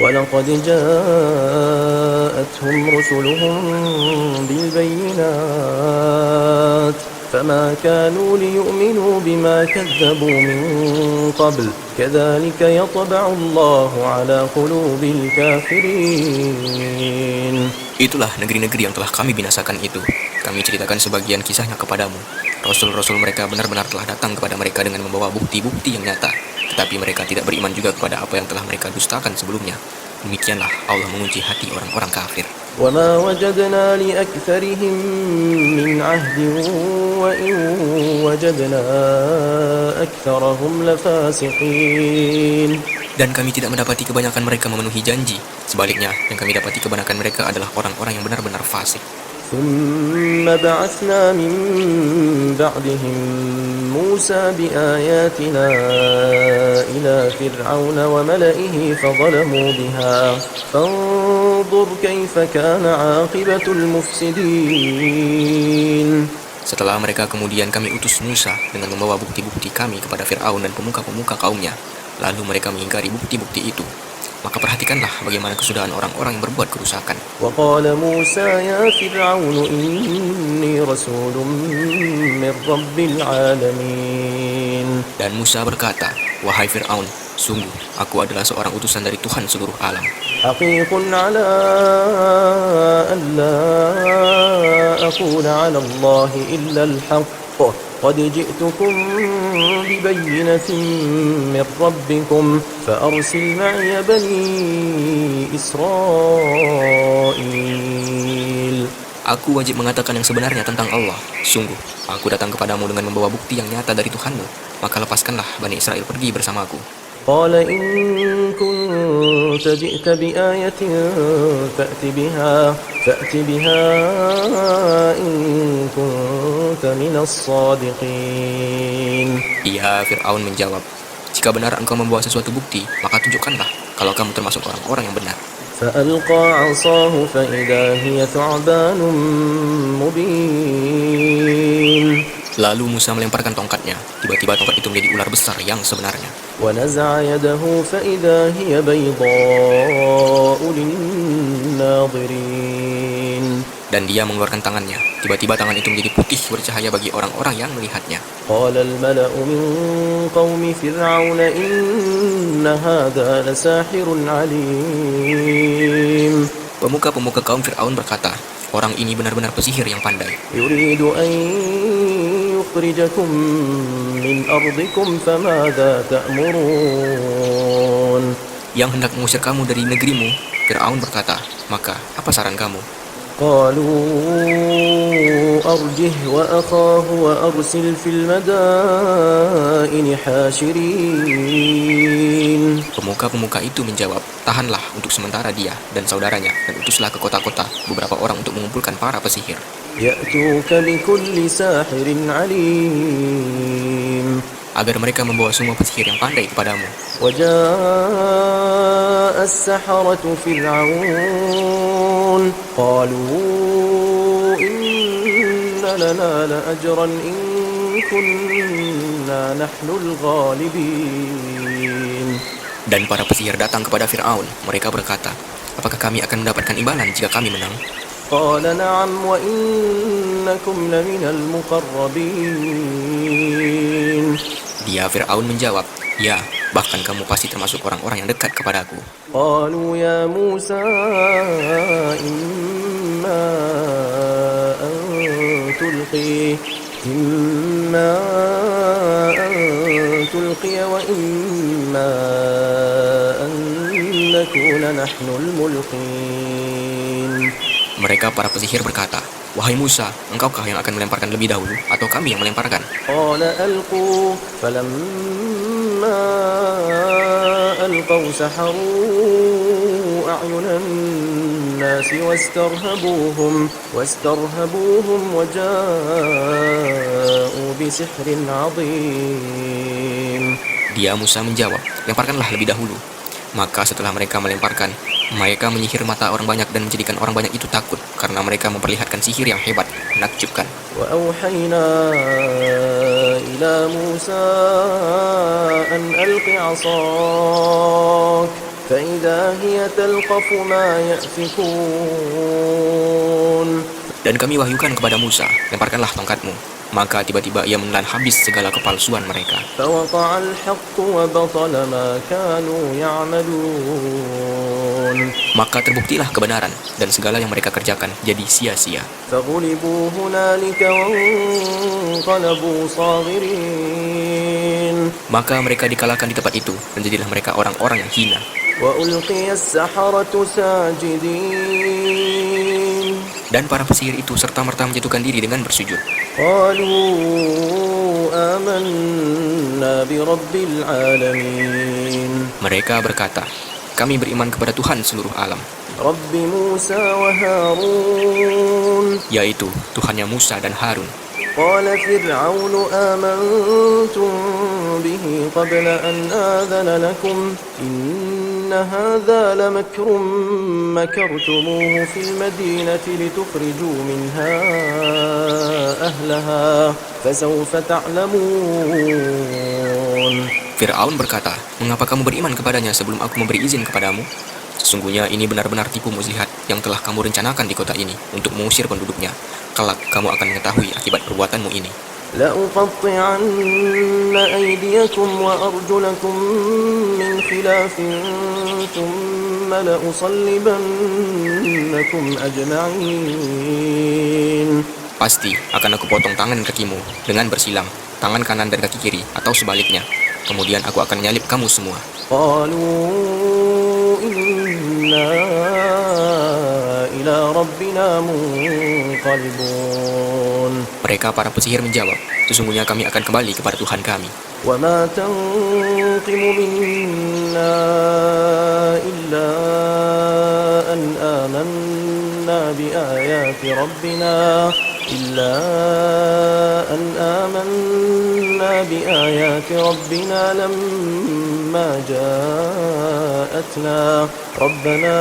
Speaker 3: ولقد جاءتهم رسلهم بالبينات فما كانوا ليؤمنوا بما كذبوا من قبل كذلك يطبع الله على قلوب الكافرين.
Speaker 2: Itulah negeri-negeri yang telah kami binasakan itu. Kami ceritakan sebagian kisahnya kepadamu. Rasul-rasul mereka benar-benar telah datang kepada mereka dengan membawa bukti-bukti yang nyata. Tetapi mereka tidak beriman juga kepada apa yang telah mereka dustakan sebelumnya. Demikianlah Allah mengunci hati orang-orang kafir.
Speaker 3: وما وجدنا لأكثرهم من عهد وإن وجدنا أكثرهم لفاسقين.
Speaker 2: Dan kami tidak mendapati kebanyakan mereka memenuhi janji. Sebaliknya, yang kami dapati kebanyakan mereka adalah orang-orang yang benar-benar fasik.
Speaker 3: ثم بعثنا من بعدهم موسى بآياتنا إلى فرعون وملئه فظلموا بها فانظر كيف كان عاقبة المفسدين.
Speaker 2: Setelah mereka kemudian kami utus Musa dengan membawa bukti-bukti kami kepada Fir'aun dan pemuka-pemuka kaumnya. Lalu mereka mengingkari bukti-bukti itu. Maka perhatikanlah bagaimana kesudahan orang-orang yang berbuat kerusakan.
Speaker 3: وقال موسى يا فرعون إني رسول من رب العالمين.
Speaker 2: Dan Musa berkata, wahai Fir'aun, sungguh aku adalah seorang utusan dari Tuhan seluruh alam.
Speaker 3: حقيق على أن لا أقول على الله إلا الحق قد جئتكم ببينة من ربكم فأرسل معي بني إسرائيل.
Speaker 2: Aku wajib mengatakan yang sebenarnya tentang Allah. Sungguh, aku datang kepadamu dengan membawa bukti yang nyata dari Tuhanmu. Maka lepaskanlah Bani Israel pergi bersamaku.
Speaker 3: قال إن كنت جئت بآية فأت بها إن كنت من الصادقين.
Speaker 2: Ia Fir'aun menjawab, jika benar engkau membawa sesuatu bukti, maka tunjukkanlah kalau kamu termasuk orang-orang yang benar.
Speaker 3: فألقى عصاه فإذا هي ثعبان مبين.
Speaker 2: Lalu Musa melemparkan tongkatnya. Tiba-tiba tongkat itu menjadi ular besar yang sebenarnya.
Speaker 3: ونزع يده فإذا هي بيضاء للناظرين.
Speaker 2: Dan dia mengeluarkan tangannya. Tiba-tiba tangan itu menjadi putih bercahaya bagi orang-orang yang melihatnya.
Speaker 3: قال الملأ من قوم فرعون إن هذا لساحر عليم.
Speaker 2: Pemuka-pemuka kaum Fir'aun berkata, orang ini benar-benar pesihir yang pandai.
Speaker 3: يريد أن يخرجكم من أرضكم فماذا تأمرون.
Speaker 2: Yang hendak mengusir kamu dari negerimu. Fir'aun berkata, maka apa saran kamu?
Speaker 3: قالوا أرجه وأخاه وأرسل في المدائن حاشرين.
Speaker 2: Pemuka-pemuka itu menjawab, tahanlah untuk sementara dia dan saudaranya dan utuslah ke kota-kota beberapa orang untuk mengumpulkan para pesihir.
Speaker 3: يأتوك بكل ساحر عليم.
Speaker 2: Agar mereka membawa semua pesihir yang pandai kepadamu.
Speaker 3: وجاء السحرة فرعون قالوا إن لنا لأجرا إن كنا نحن الغالبين.
Speaker 2: Dan para pesihir datang kepada Fir'aun. Mereka berkata, apakah kami akan mendapatkan imbalan jika kami menang?
Speaker 3: قال نعم وإنكم لمن المقربين.
Speaker 2: Dia Fir'aun menjawab, ya, bahkan kamu pasti termasuk orang-orang yang dekat kepadaku.
Speaker 3: قالوا يا موسى إما أن تلقي وإما أن نكون نحن الملقين.
Speaker 2: Mereka para pesihir berkata, wahai Musa, engkaukah yang akan melemparkan lebih dahulu atau kami yang melemparkan?
Speaker 3: قال ألقوا فلما ألقوا سحروا أعين الناس واسترهبوهم وجاءوا بسحر عظيم.
Speaker 2: Dia Musa menjawab, lemparkanlah lebih dahulu. Maka setelah mereka melemparkan, mereka menyihir mata orang banyak dan menjadikan orang banyak itu takut karena mereka memperlihatkan sihir yang hebat, menakjubkan.
Speaker 3: وأوحينا إلى موسى أن ألق عصاك فإذا هي تلقف ما يأفكون.
Speaker 2: Dan kami wahyukan kepada Musa, lemparkanlah tongkatmu. Maka tiba-tiba ia menelan habis segala kepalsuan mereka.
Speaker 3: فوقع الحق وبطل ما كانوا يعملون.
Speaker 2: Maka terbuktilah kebenaran dan segala yang mereka kerjakan jadi sia-sia.
Speaker 3: فغلبوا هنالك وانقلبوا صاغرين.
Speaker 2: Maka mereka dikalahkan di tempat itu dan jadilah mereka orang-orang yang hina.
Speaker 3: وألقي السحرة ساجدين.
Speaker 2: Dan para pesihir itu serta-merta menjatuhkan diri dengan bersujud.
Speaker 3: قالوا آمنا برب العالمين.
Speaker 2: Mereka berkata, kami beriman kepada Tuhan seluruh alam,
Speaker 3: رب موسى وهارون
Speaker 2: yaitu Tuhannya Musa dan Harun.
Speaker 3: قال فرعون آمنتم به قبل أن آذن لكم إن هذا لمكر مكرتموه في المدينة لتخرجوا منها أهلها فسوف تعلمون.
Speaker 2: Fir'aun berkata, mengapa kamu beriman kepadanya sebelum aku memberi izin kepadamu? Sesungguhnya ini benar-benar tipu muslihat yang telah kamu rencanakan di kota ini untuk mengusir penduduknya. Kelak kamu akan mengetahui akibat perbuatanmu ini.
Speaker 3: لأقطعن أيديكم وأرجلكم من خلاف ثم لأصلبنكم أجمعين.
Speaker 2: Pasti akan aku potong tangan dan kakimu dengan bersilang, tangan kanan dan kaki kiri, atau sebaliknya. Kemudian aku akan menyalib kamu semua.
Speaker 3: قالوا إنا إلى ربنا منقلبون.
Speaker 2: Mereka para pesihir menjawab, sesungguhnya kami akan kembali kepada Tuhan kami.
Speaker 3: وما تنقم منا إلا أن آمنا بآيات ربنا لما جاءتنا ربنا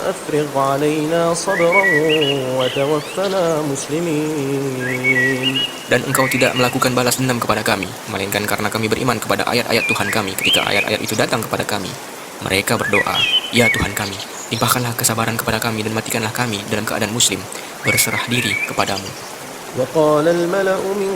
Speaker 3: أفرغ علينا صبرا وتوفنا مسلمين.
Speaker 2: Dan engkau tidak melakukan balas dendam kepada kami, melainkan karena kami beriman kepada ayat-ayat Tuhan kami ketika ayat-ayat itu datang kepada kami. Mereka berdoa, ya Tuhan kami, limpahkanlah kesabaran kepada kami dan matikanlah kami dalam keadaan muslim, berserah diri kepadamu.
Speaker 3: وقال الملأ من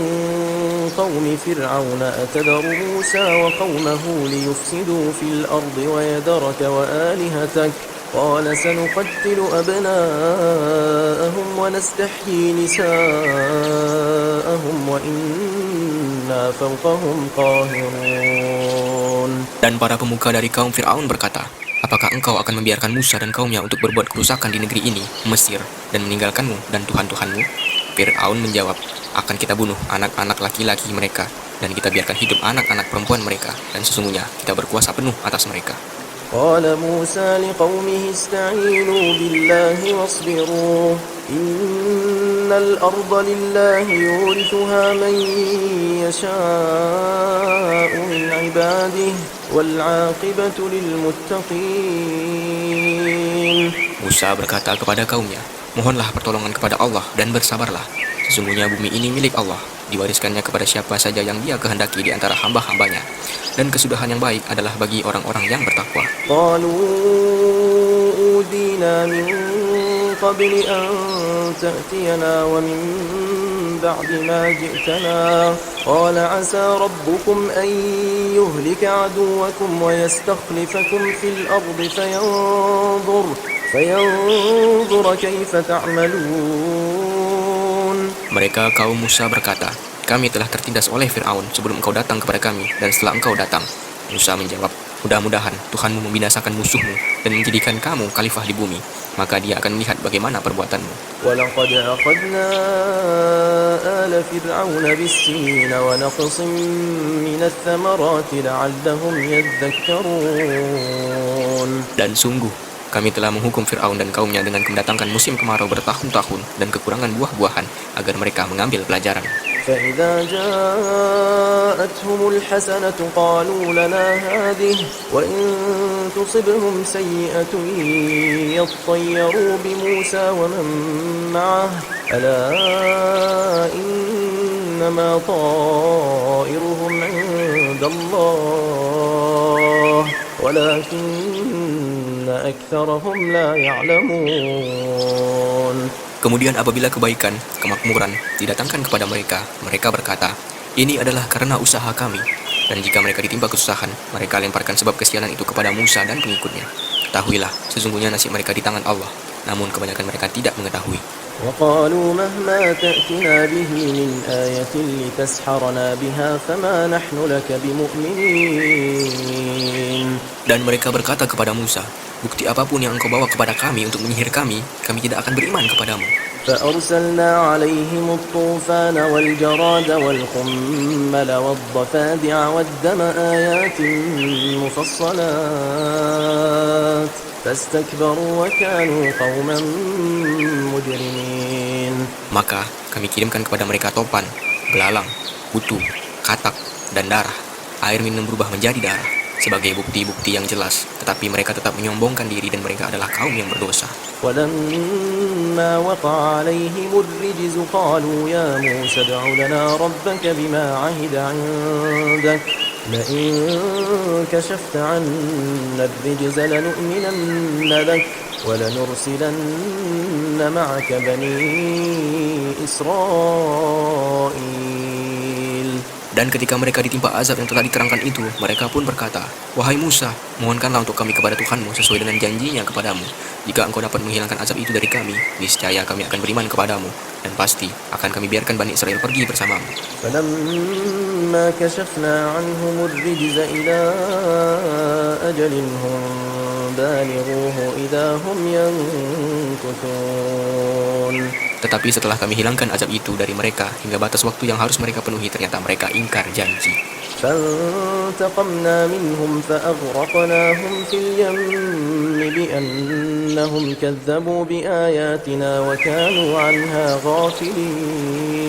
Speaker 3: قوم فرعون أتذر موسى وقومه ليفسدوا في الأرض ويذرك وآلهتك قال سنقتل أبناءهم ونستحيي نساءهم وإنا فوقهم قاهرون.
Speaker 2: Dan para pemuka dari kaum Fir'aun berkata, apakah engkau akan membiarkan Musa dan kaumnya untuk berbuat kerusakan di negeri ini, Mesir, dan meninggalkanmu dan Tuhan-Tuhanmu? Fir'aun menjawab, akan kita bunuh anak-anak laki-laki mereka, dan kita biarkan hidup anak-anak perempuan mereka, dan sesungguhnya kita berkuasa penuh atas mereka.
Speaker 3: قال موسى لقومه استعينوا بالله واصبروا إن الأرض لله يورثها من يشاء من عباده والعاقبة للمتقين.
Speaker 2: Musa berkata kepada kaumnya, mohonlah pertolongan kepada Allah dan bersabarlah. Sesungguhnya bumi ini milik Allah, diwariskannya kepada siapa saja yang Dia kehendaki di antara hamba-hambanya. Dan kesudahan yang baik adalah bagi orang-orang yang bertakwa.
Speaker 3: قالوا أوذينا من قبل أن تأتينا ومن بعد ما جئتنا قال عسى ربكم أن يهلك عدوكم ويستخلفكم في الأرض فينظر كيف تعملون.
Speaker 2: Mereka kaum Musa berkata, kami telah tertindas oleh Fir'aun sebelum engkau datang kepada kami dan setelah engkau datang. Musa menjawab, mudah-mudahan Tuhanmu membinasakan musuhmu dan menjadikan kamu khalifah di bumi, maka Dia akan melihat bagaimana perbuatanmu.
Speaker 3: وَلَقَدْ أَخَذْنَا آلَ فِرْعَوْنَ بِالسِّنِينَ وَنَقْصٍ مِّنَ الثَّمَرَاتِ لَعَلَّهُمْ يَذَّكَّرُونَ.
Speaker 2: Dan sungguh, kami telah menghukum Fir'aun dan kaumnya dengan mendatangkan musim kemarau bertahun-tahun dan kekurangan buah-buahan agar mereka mengambil pelajaran.
Speaker 3: فإذا جاءتهم الحسنة قالوا لنا هذه وإن تصبهم سيئة يطيروا بموسى ومن معه ألا إنما طائرهم عند الله ولكن أكثرهم لا يعلمون.
Speaker 2: Kemudian apabila kebaikan, kemakmuran didatangkan kepada mereka, mereka berkata, ini adalah karena usaha kami. Dan jika mereka ditimpa kesusahan, mereka lemparkan sebab kesialan itu kepada Musa dan pengikutnya. Ketahuilah, sesungguhnya nasib mereka di tangan Allah, namun kebanyakan mereka tidak mengetahui.
Speaker 3: وقالوا مهما تأتنا به من آية لتسحرنا بها فما نحن لك بمؤمنين.
Speaker 2: Dan mereka berkata kepada Musa, bukti apapun yang engkau bawa kepada kami untuk menyihir kami tidak akan beriman kepadamu.
Speaker 3: فأرسلنا عليهم الطوفان والجراد والقمل والضفادع والدم آيات مفصلات فاستكبروا وكانوا قوما مجرمين.
Speaker 2: Maka kami kirimkan kepada mereka topan, belalang, kutu, katak, dan darah. Air minum berubah menjadi darah sebagai bukti-bukti yang jelas, tetapi mereka tetap menyombongkan diri dan mereka adalah kaum yang berdosa.
Speaker 3: ولما وقع عليهم الرجز قالوا يا موسى ادع لنا ربك بما عهد عندك لئن كشفت عنا الرجز لنؤمنن لك ولنرسلن معك بني إسرائيل.
Speaker 2: Dan ketika mereka ditimpa azab yang telah diterangkan itu, mereka pun berkata, wahai Musa, mohonkanlah untuk kami kepada Tuhanmu sesuai dengan janjinya kepadamu. Jika engkau dapat menghilangkan azab itu dari kami, niscaya kami akan beriman kepadamu, dan pasti akan kami biarkan Bani Israel pergi bersamamu.
Speaker 3: فلما كشفنا عنهم الرجز إلى أجل هم بالغوه إذا هم ينكثون.
Speaker 2: Tetapi setelah kami hilangkan azab itu dari mereka hingga batas waktu yang harus mereka penuhi, ternyata mereka ingkar janji.
Speaker 3: فانتقمنا منهم فأغرقناهم في اليم بأنهم كذبوا بآياتنا وكانوا عنها غافلين.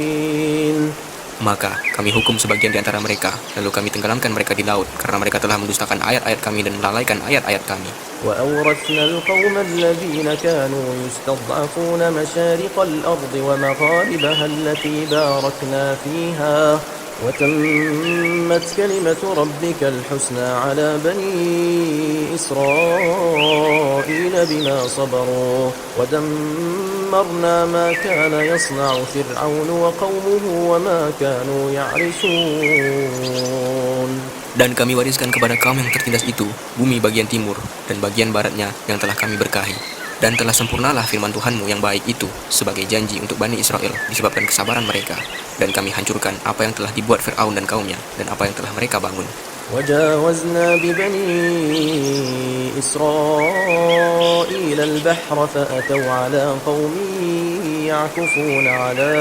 Speaker 2: Maka kami hukum sebagian di antara mereka, lalu kami tenggelamkan mereka di laut karena mereka telah mendustakan ayat-ayat kami dan melalaikan ayat-ayat kami.
Speaker 3: وأورثنا القوم الذين كانوا يستضعفون مشارق الأرض ومغاربها التي باركنا فيها وتمت كلمة ربك الحسنى على بني إسرائيل بما صبروا ودمرنا ما كان يصنع فرعون وقومه وما كانوا يعرشون.
Speaker 2: Dan kami wariskan kepada kaum yang tertindas itu bumi bagian timur dan bagian baratnya yang telah kami berkahi. Dan telah sempurnalah firman Tuhanmu yang baik itu sebagai janji untuk Bani Israel disebabkan kesabaran mereka. Dan kami hancurkan apa yang telah dibuat Fir'aun dan kaumnya dan apa yang telah mereka bangun.
Speaker 3: وجاوزنا ببني إسرائيل البحر فأتوا على قوم يعكفون على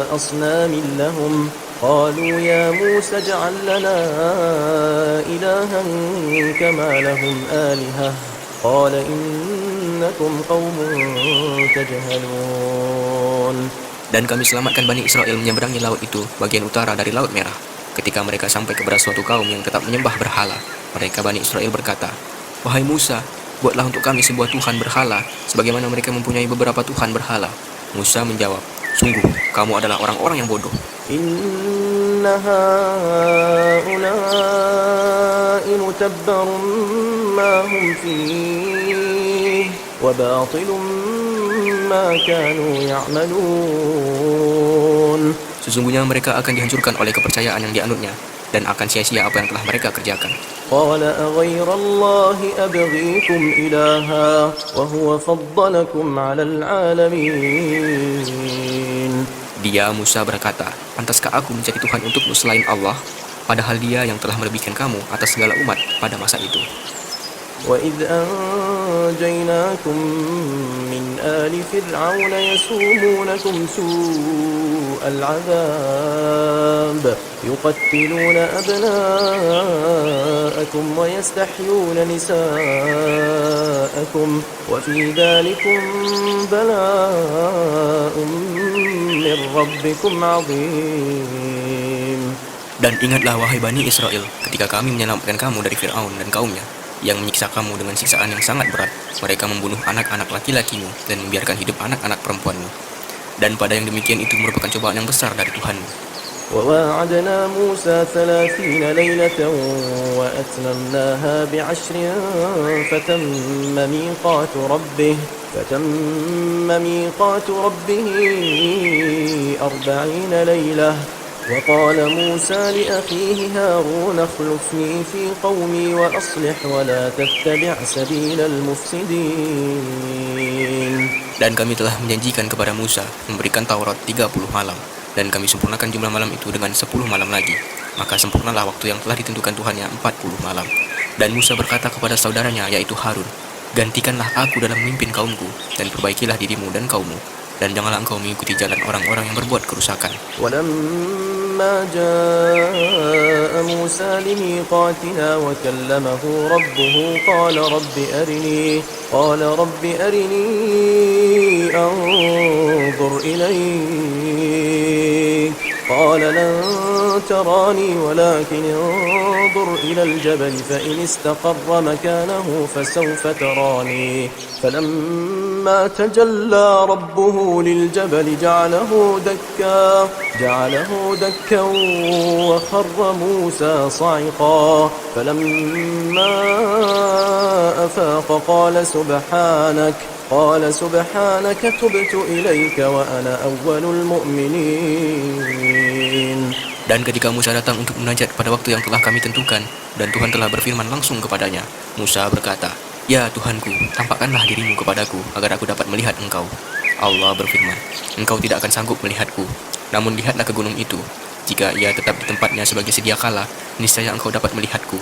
Speaker 3: أصنام لهم قالوا يا موسى اجعل لنا إلها كما لهم آلهة قال إنكم قوم تجهلون.
Speaker 2: Dan kami selamatkan Bani Israel menyeberangi laut itu bagian utara dari Laut Merah. Ketika mereka sampai kepada suatu kaum yang tetap menyembah berhala, mereka Bani Israel berkata, wahai Musa, buatlah untuk kami sebuah Tuhan berhala sebagaimana mereka mempunyai beberapa Tuhan berhala. Musa menjawab, sungguh kamu adalah orang-orang yang bodoh.
Speaker 3: إن هؤلاء متبر ما هم فيه وباطل ما كانوا يعملون.
Speaker 2: Sesungguhnya mereka akan dihancurkan oleh kepercayaan yang dianutnya dan akan sia-sia apa yang telah mereka kerjakan.
Speaker 3: قال أغير الله أبغيكم إلها وهو فضلكم على العالمين.
Speaker 2: Dia Musa berkata, pantaskah aku mencari Tuhan untukmu selain Allah, padahal dia yang telah melebihkan kamu atas segala umat pada masa itu.
Speaker 3: وإذ أنجيناكم من آل فرعون يسومونكم سوء العذاب يقتلون أبناءكم ويستحيون نساءكم وفي ذلكم بلاء من ربكم عظيم.
Speaker 2: Dan ingatlah wahai Bani Israel, ketika kami menyelamatkan kamu dari Fir'aun dan kaumnya, yang menyiksa kamu dengan siksaan yang sangat berat. Mereka membunuh anak-anak laki-lakimu dan membiarkan hidup anak-anak perempuanmu. Dan pada yang demikian itu merupakan cobaan yang besar dari Tuhanmu.
Speaker 3: وواعدنا موسى 30 ليلة وأتممناها ب10 فتم ميقات ربه 40 ليلة وقال موسى لأخيه هارون اخلفني في قومي وأصلح ولا تتبع سبيل المفسدين.
Speaker 2: Dan kami telah menjanjikan kepada Musa memberikan Taurat 30 malam, dan kami sempurnakan jumlah malam itu dengan 10 malam lagi. Maka sempurnalah waktu yang telah ditentukan Tuhannya 40 malam. Dan Musa berkata kepada saudaranya yaitu Harun, gantikanlah aku dalam memimpin kaumku, dan perbaikilah dirimu dan kaummu, dan janganlah engkau mengikuti jalan orang-orang yang berbuat kerusakan.
Speaker 3: ولما جاء موسى لميقاتنا وكلمه ربه قال رب أرني أنظر إليك قال لن تراني ولكن انظر إلى الجبل فإن استقر مكانه فسوف تراني فلما تجلى ربه للجبل جعله دكا وخر موسى صعقا فلما أفاق قال سبحانك تبت إليك وأنا أول المؤمنين.
Speaker 2: Dan ketika Musa datang untuk munajat pada waktu yang telah kami tentukan, dan Tuhan telah berfirman langsung kepadanya, Musa berkata, "Ya Tuhanku, tampakkanlah dirimu kepadaku agar aku dapat melihat engkau." Allah berfirman, "Engkau tidak akan sanggup melihatku, namun lihatlah ke gunung itu. Jika ia tetap di tempatnya sebagai sedia kala, niscaya engkau dapat melihatku."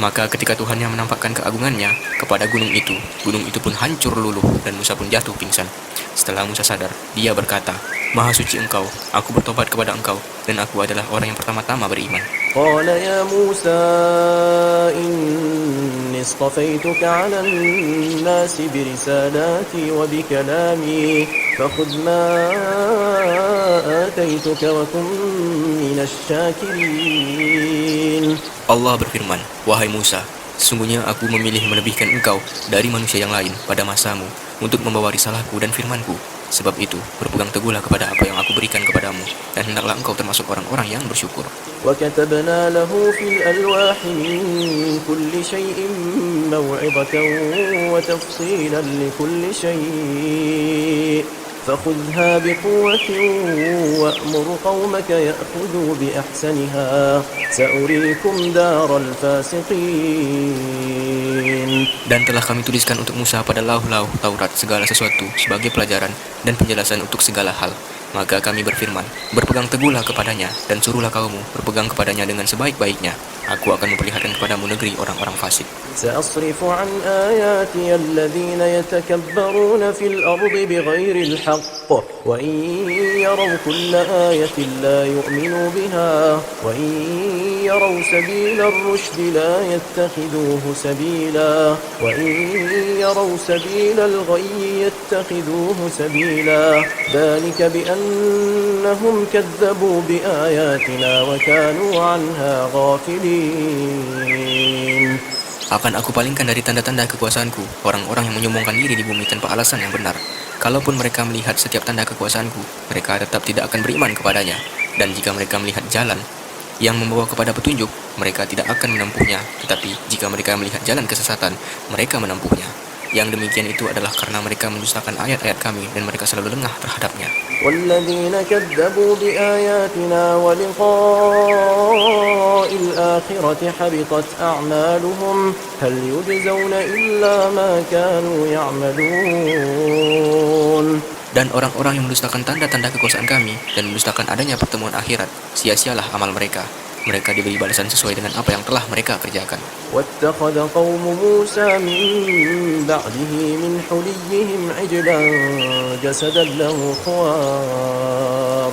Speaker 2: Maka ketika Tuhannya menampakkan keagungannya kepada gunung itu pun hancur luluh dan Musa pun jatuh pingsan. Setelah Musa sadar, dia berkata, "Maha suci engkau, aku bertobat kepada engkau, dan aku adalah orang yang pertama-tama beriman."
Speaker 3: قال يا موسى إني اصطفيتك على الناس برسالاتي وبكلامي فخذ ما آتيتك وكن من الشاكرين.
Speaker 2: Allah berfirman, "Wahai Musa, sesungguhnya aku memilih melebihkan engkau dari manusia yang lain pada masamu untuk membawa risalahku dan firmanku. Sebab itu, berpegang teguhlah kepada apa yang aku berikan kepadamu, dan hendaklah engkau termasuk orang-orang yang bersyukur."
Speaker 3: وكتبنا له في الألواح من كل شيء موعظة وتفصيلا لكل شيء فخذها بقوة وأمر قومك يأخذوا بأحسنها سأريكم دار الفاسقين.
Speaker 2: Dan telah kami tuliskan untuk Musa pada lauh-lauh Taurat segala sesuatu sebagai pelajaran dan penjelasan untuk segala hal. Maka kami berfirman, berpegang teguhlah kepadanya, dan suruhlah kaummu berpegang kepadanya dengan sebaik-baiknya. Aku akan memperlihatkan kepadamu negeri orang-orang fasik.
Speaker 3: سأصرف عن آياتي الذين يتكبرون في الأرض بغير الحق وإن يروا كل آية لا يؤمنوا بها وإن يروا سبيل الرشد لا يتخذوه سبيلا وإن يروا سبيل الغي يتخذوه سبيلا ذلك بأنهم كذبوا بآياتنا وكانوا عنها غافلين.
Speaker 2: Akan aku palingkan dari tanda-tanda kekuasaanku orang-orang yang menyombongkan diri di bumi tanpa alasan yang benar. Kalaupun mereka melihat setiap tanda kekuasaanku, mereka tetap tidak akan beriman kepadanya. Dan jika mereka melihat jalan yang membawa kepada petunjuk, mereka tidak akan menempuhnya. Tetapi jika mereka melihat jalan kesesatan, mereka menempuhnya. Yang demikian itu adalah karena mereka mendustakan ayat-ayat kami dan mereka selalu lengah terhadapnya.
Speaker 3: والذين كذبوا بآياتنا ولقاء الآخرة حبطت أعمالهم هل يجزون إلا ما كانوا يعملون.
Speaker 2: Dan orang-orang yang mendustakan tanda-tanda kekuasaan kami dan mendustakan adanya pertemuan akhirat, sia-sialah amal mereka. Mereka diberi balasan sesuai dengan apa yang telah mereka kerjakan.
Speaker 3: واتخذ قوم موسى من بعده من حليهم عجلا جسدا له خوار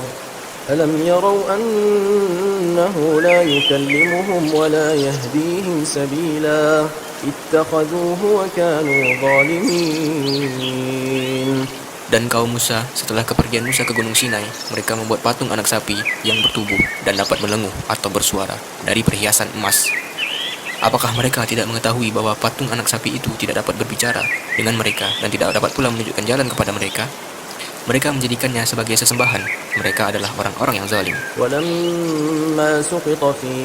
Speaker 3: ألم يروا أنه لا يكلمهم ولا يهديهم سبيلا اتخذوه وكانوا ظالمين.
Speaker 2: Dan kaum Musa, setelah kepergian Musa ke Gunung Sinai, mereka membuat patung anak sapi yang bertubuh dan dapat melenguh atau bersuara dari perhiasan emas. Apakah mereka tidak mengetahui bahwa patung anak sapi itu tidak dapat berbicara dengan mereka dan tidak dapat pula menunjukkan jalan kepada mereka? Mereka menjadikannya sebagai sesembahan. Mereka adalah orang-orang yang zalim.
Speaker 3: ولما سقط في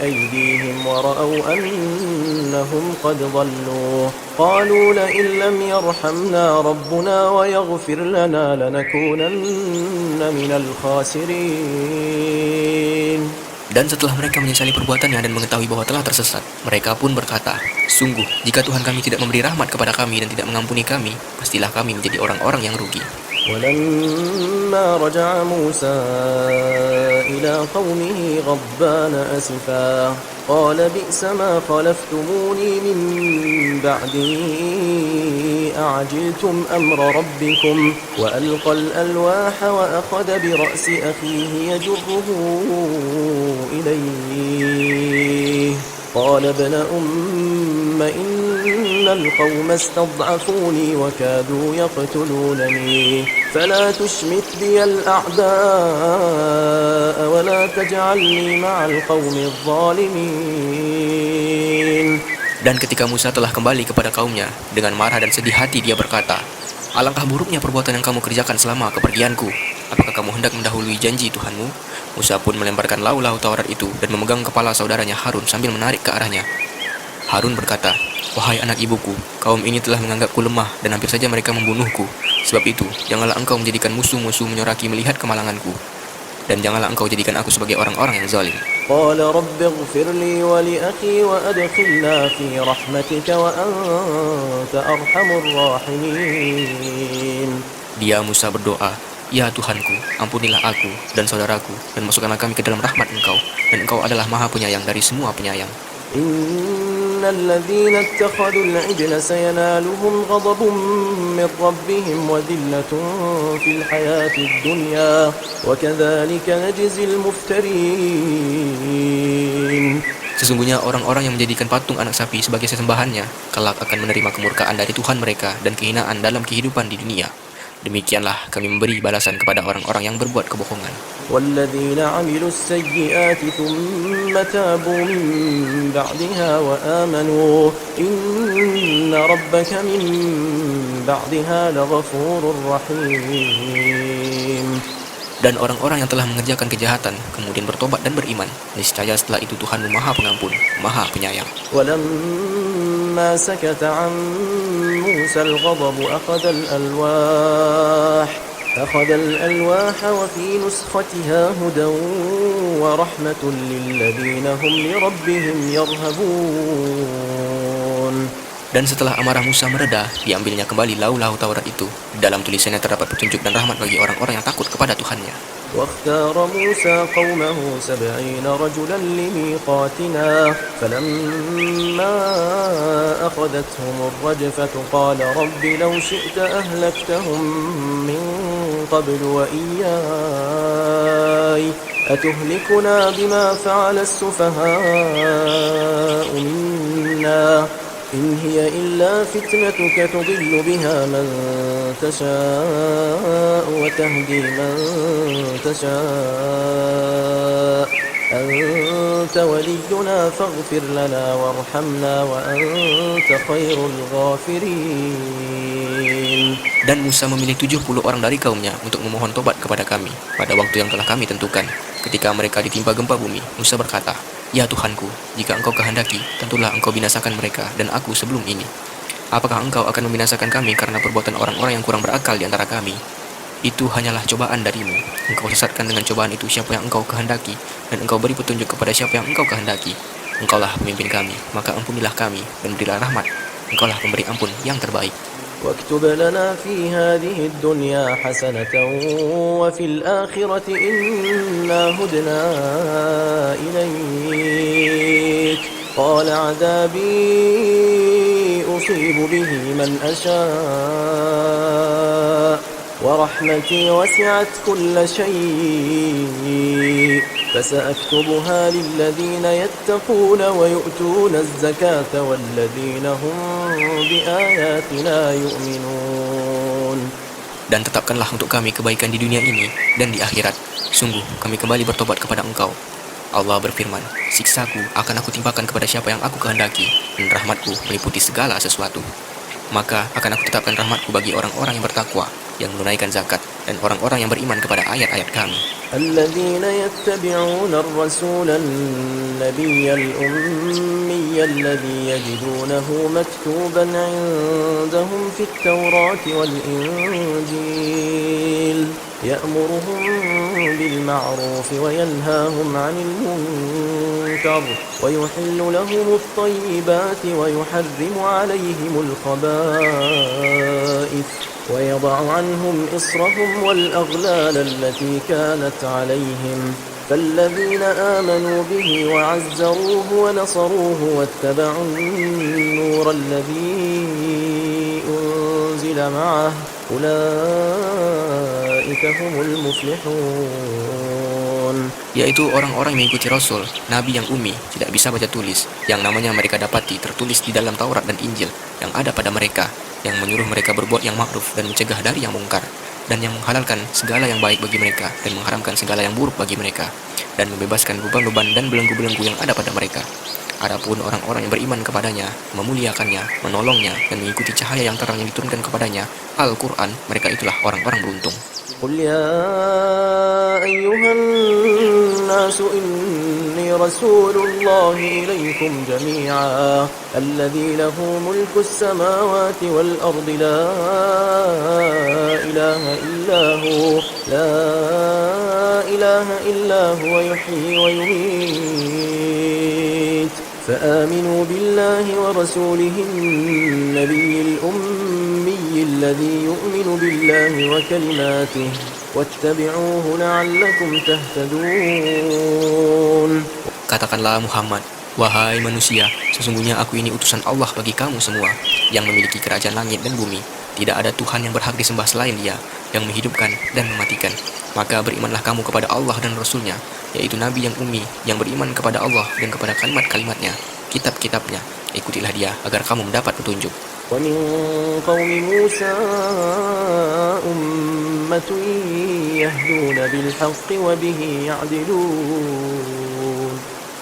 Speaker 3: أيديهم ورأوا أنهم قد ضلوا قالوا لئن لم يرحمنا ربنا ويغفر لنا لنكونن من الخاسرين.
Speaker 2: Dan setelah mereka menyesali perbuatannya dan mengetahui bahwa telah tersesat, mereka pun berkata, "Sungguh, jika Tuhan kami tidak memberi rahmat kepada kami dan tidak mengampuni kami, pastilah kami menjadi orang-orang yang rugi."
Speaker 3: ولما رجع موسى إلى قومه غضبان أسفا قال بئس ما خلفتموني من بعدي أعجلتم أمر ربكم وألقى الألواح وأخذ برأس أخيه يجره إليه قال ابن أم إن القوم استضعفوني وكادوا يقتلونني فلا تشمت بي الأعداء ولا تجعلني مع القوم الظالمين.
Speaker 2: Dan ketika Musa telah kembali kepada kaumnya, dengan marah dan sedih hati dia berkata, "Alangkah buruknya perbuatan yang kamu kerjakan selama kepergianku. Apakah kamu hendak mendahului janji Tuhanmu?" Musa pun melemparkan lau-lau Taurat itu dan memegang kepala saudaranya Harun sambil menarik ke arahnya. Harun berkata, "Wahai anak ibuku, kaum ini telah menganggapku lemah dan hampir saja mereka membunuhku. Sebab itu, janganlah engkau menjadikan musuh-musuh menyoraki melihat kemalanganku. Dan janganlah engkau jadikan aku sebagai orang-orang yang zalim."
Speaker 3: قال رب اغفر لي ولأخي وأدخلنا في رحمتك وأنت أرحم الراحمين.
Speaker 2: Dia Musa berdoa, "Ya Tuhanku, ampunilah aku dan saudaraku dan masukkanlah kami ke dalam rahmat Engkau, dan Engkau adalah Maha Penyayang dari semua penyayang."
Speaker 3: إن الذين اتخذوا العجل سينالهم غضب من ربهم وذلة في الحياة الدنيا وكذلك نجزي المفترين.
Speaker 2: Sesungguhnya orang-orang yang menjadikan patung anak sapi sebagai sesembahannya kelak akan menerima kemurkaan dari Tuhan mereka dan kehinaan dalam kehidupan di dunia. Demikianlah kami memberi balasan kepada orang-orang yang berbuat kebohongan.
Speaker 3: والذين عملوا السيئات ثم تابوا من بعدها وآمنوا إن ربك من بعدها لغفور رحيم.
Speaker 2: Dan orang-orang yang telah mengerjakan kejahatan kemudian bertobat dan beriman, niscaya setelah itu Tuhanmu Maha Pengampun, Maha Penyayang.
Speaker 3: ولما سكت عن موسى الغضب أخذ الألواح وفي نسختها هدى ورحمة للذين هم لربهم يرهبون.
Speaker 2: Dan setelah amarah Musa mereda, diambilnya kembali lau-lau Taurat itu. Dalam tulisannya terdapat petunjuk dan rahmat bagi orang-orang yang takut kepada Tuhannya.
Speaker 3: واختار موسى قومه 70 رجلا لميقاتنا فلما أخذتهم الرجفة قال رب لو شئت أهلكتهم من قبل وإياي أتهلكنا بما فعل السفهاء منا إن هي إلا فتنتك تضل بها من تشاء وتهدي من تشاء أنت ولينا فاغفر لنا وارحمنا وأنت خير الغافرين.
Speaker 2: Dan Musa memilih 70 orang dari kaumnya untuk memohon tobat kepada kami pada waktu yang telah kami tentukan. Ketika mereka ditimpa gempa bumi, Musa berkata, "Ya Tuhanku, jika Engkau kehendaki, tentulah Engkau binasakan mereka dan aku sebelum ini. Apakah Engkau akan membinasakan kami karena perbuatan orang-orang yang kurang berakal di antara kami? Itu hanyalah cobaan darimu. Engkau sesatkan dengan cobaan itu siapa yang Engkau kehendaki, dan Engkau beri petunjuk kepada siapa yang Engkau kehendaki. Engkaulah pemimpin kami, maka ampunilah kami dan berilah rahmat. Engkaulah pemberi ampun yang terbaik."
Speaker 3: واكتب لنا في هذه الدنيا حسنة وفي الآخرة إنا هدنا إليك قال عذابي أصيب به من أشاء ورحمتي وسعت كل شيء فسأكتبها للذين يتقون ويؤتون الزكاة والذين هم بآياتنا يؤمنون.
Speaker 2: Dan tetapkanlah untuk kami kebaikan di dunia ini dan di akhirat. Sungguh kami kembali bertobat kepada Engkau. Allah berfirman, "Siksaku akan aku timpakan kepada siapa yang aku kehendaki, dan rahmatku meliputi segala sesuatu. Maka akan aku tetapkan rahmatku bagi orang-orang yang bertakwa, yang menunaikan zakat, dan orang-orang yang beriman kepada ayat-ayat kami.
Speaker 3: الذين يتبعون الرسول النبي الأمي الذي يجدونه مكتوبا عندهم في التوراة والإنجيل يأمرهم بالمعروف وينهاهم عن المنكر ويحل لهم الطيبات ويحرم عليهم الخبائث ويضع عنهم إصرهم والأغلال التي كانت عليهم فالذين آمنوا به وعزروه ونصروه واتبعوا النور الذي أنزل معه أولئك هم المفلحون.
Speaker 2: Yaitu orang-orang yang mengikuti Rasul, Nabi yang ummi, tidak bisa baca tulis, yang namanya mereka dapati tertulis di dalam Taurat dan Injil yang ada pada mereka, yang menyuruh mereka berbuat yang ma'ruf dan mencegah dari yang mungkar, dan yang menghalalkan segala yang baik bagi mereka dan mengharamkan segala yang buruk bagi mereka, dan membebaskan beban-beban dan belenggu-belenggu yang ada pada mereka. Adapun orang-orang yang beriman kepadanya, memuliakannya, menolongnya, dan mengikuti cahaya yang terang yang diturunkan kepadanya, Al-Quran, mereka itulah orang-orang beruntung.
Speaker 3: قل يا أيها الناس إني رسول الله إليكم جميعا الذي له ملك السماوات والأرض لا إله إلا هو يحيي ويميت فآمنوا بالله ورسوله النبي الأمي الذي يؤمن بالله وكلماته واتبعوه لعلكم تهتدون.
Speaker 2: Katakanlah Muhammad, wahai manusia, sesungguhnya aku ini utusan Allah bagi kamu semua, yang memiliki kerajaan langit dan bumi. Tidak ada Tuhan yang berhak disembah selain Dia, yang menghidupkan dan mematikan. Maka berimanlah kamu kepada Allah dan Rasul-Nya, yaitu Nabi yang ummi, yang beriman kepada Allah dan kepada kalimat-kalimatnya, kitab-kitabnya. Ikutilah Dia agar kamu mendapat petunjuk.
Speaker 3: ومن قوم موسى أمة يهدون بالحق وبه يعدلون.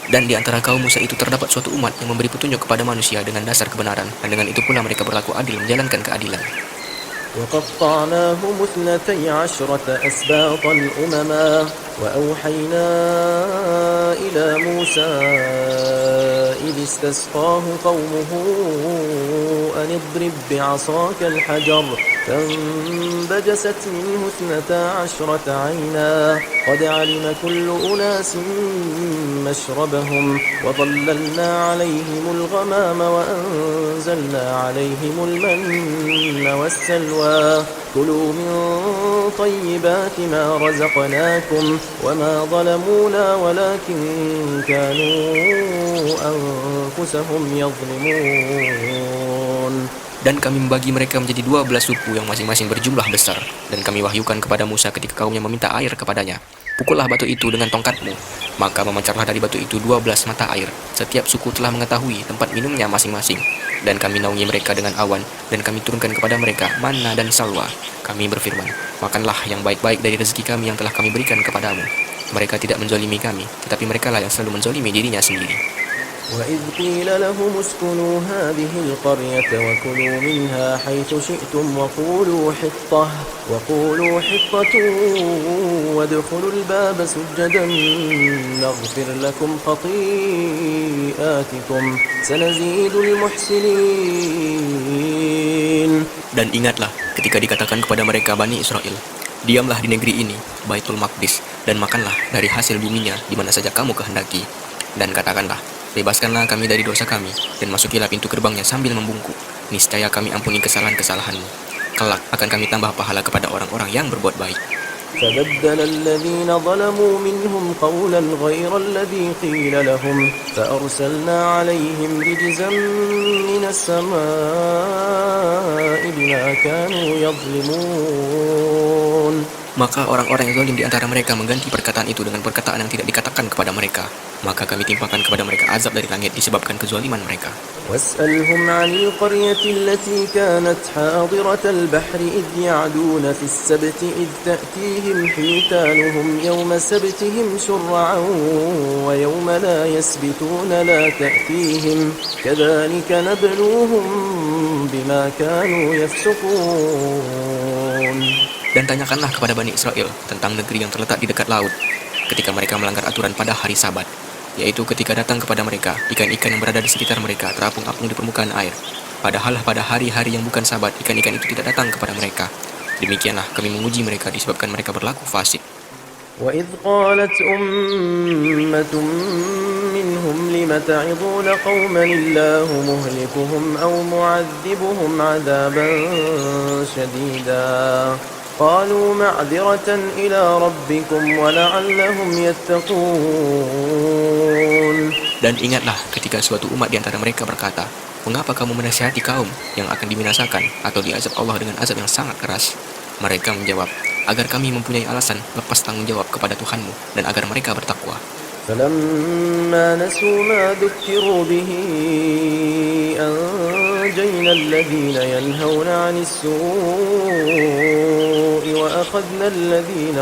Speaker 2: Dan di antara kaum Musa itu terdapat suatu umat yang memberi petunjuk kepada manusia dengan dasar kebenaran, dan dengan itu pula mereka berlaku adil menjalankan keadilan.
Speaker 3: وقطعناهم 12 أسباطا أمما وأوحينا إلى موسى إذ استسقاه قومه أن اضرب بعصاك الحجر فانبجست منه 12 عينا قد علم كل أناس مشربهم وظللنا عليهم الغمام وأنزلنا عليهم المن والسلوى كلوا من طيبات ما رزقناكم وما ظلمونا ولكن كانوا أنفسهم يظلمون.
Speaker 2: Dan kami membagi mereka menjadi 12 suku yang masing-masing berjumlah besar. Dan kami wahyukan kepada Musa ketika kaumnya meminta air kepadanya, pukullah batu itu dengan tongkatmu. Maka memancarlah dari batu itu 12 mata air. Setiap suku telah mengetahui tempat minumnya masing-masing. Dan kami naungi mereka dengan awan, dan kami turunkan kepada mereka manna dan salwa. Kami berfirman, makanlah yang baik-baik dari rezeki kami yang telah kami berikan kepadamu. Mereka tidak menzalimi kami, tetapi mereka lah yang selalu menzalimi dirinya sendiri.
Speaker 3: وإذ قيل لهم اسكنوا هذه القرية وكلوا منها حيث شئتم وقولوا حطة وادخلوا الباب سجدا نغفر لكم خطيئاتكم سنزيد المحسنين.
Speaker 2: Dan ingatlah ketika dikatakan kepada mereka Bani Israel, diamlah di negeri ini, Baitul Maqdis, dan makanlah dari hasil buminya di mana saja kamu kehendaki. Dan katakanlah, bebaskanlah kami dari dosa kami, dan masukilah pintu gerbangnya sambil membungkuk. Niscaya kami ampuni kesalahan-kesalahanmu. Kelak akan kami tambah pahala kepada orang-orang yang berbuat baik.
Speaker 3: فبدل الذين ظلموا منهم قولا غير الذي قيل لهم فأرسلنا عليهم رجزا من السماء بما كانوا يظلمون.
Speaker 2: Maka orang-orang yang zalim di antara mereka mengganti perkataan itu dengan perkataan yang tidak dikatakan kepada mereka. Maka kami timpakan kepada mereka azab dari langit disebabkan kezaliman mereka.
Speaker 3: واسألهم عن القرية التي كانت حاضرة البحر إذ يعدون في السبت إذ تأتيهم حيتانهم يوم سبتهم شرعا ويوم لا يسبتون لا تأتيهم كذلك نبلوهم بما كانوا يفسقون.
Speaker 2: Dan tanyakanlah kepada Bani Israel tentang negeri yang terletak di dekat laut, ketika mereka melanggar aturan pada hari Sabat, yaitu ketika datang kepada mereka ikan-ikan yang berada di sekitar mereka terapung-apung di permukaan air. Padahal pada hari-hari yang bukan Sabat, ikan-ikan itu tidak datang kepada mereka. Demikianlah kami menguji mereka disebabkan mereka berlaku fasik.
Speaker 3: وإذ قالت أمة منهم لم تعظون قوما الله مهلكهم أو معذبهم عذابا شديدا قالوا معذرة إلى ربكم ولعلهم يتقون.
Speaker 2: Dan ingatlah ketika suatu umat di antara mereka berkata, "Mengapa kamu menasihati kaum yang akan dibinasakan atau diazab Allah dengan azab yang sangat keras?" Mereka menjawab, "Agar kami mempunyai alasan lepas tanggung jawab kepada Tuhanmu dan agar mereka bertakwa."
Speaker 3: فلما نسوا ما ذكروا به أنجينا الذين ينهون عن السوء وأخذنا الذين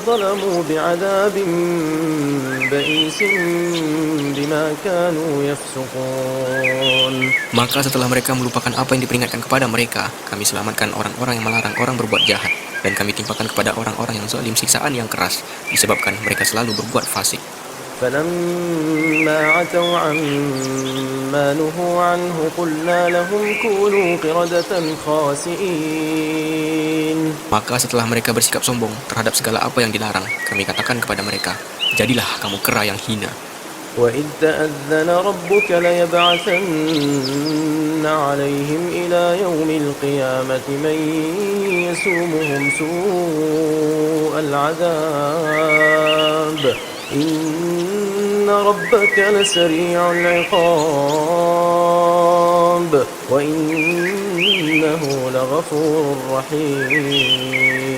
Speaker 3: ظلموا بعذاب بئيس بما كانوا يفسقون.
Speaker 2: Maka setelah mereka melupakan apa yang diperingatkan kepada mereka, kami selamatkan orang-orang yang melarang orang berbuat jahat, dan kami timpakan kepada orang-orang yang zalim siksaan yang keras, disebabkan mereka selalu berbuat fasik.
Speaker 3: فلما عتوا عما نهوا عنه قلنا لهم كونوا قردة خاسئين.
Speaker 2: Maka setelah mereka bersikap sombong terhadap segala apa yang dilarang, kami katakan kepada mereka, jadilah kamu kera yang hina.
Speaker 3: وإذ تأذن ربك ليبعثن عليهم إلى يوم القيامة من يسومهم سوء العذاب إن ربك لسريع العقاب وإنه لغفور رحيم.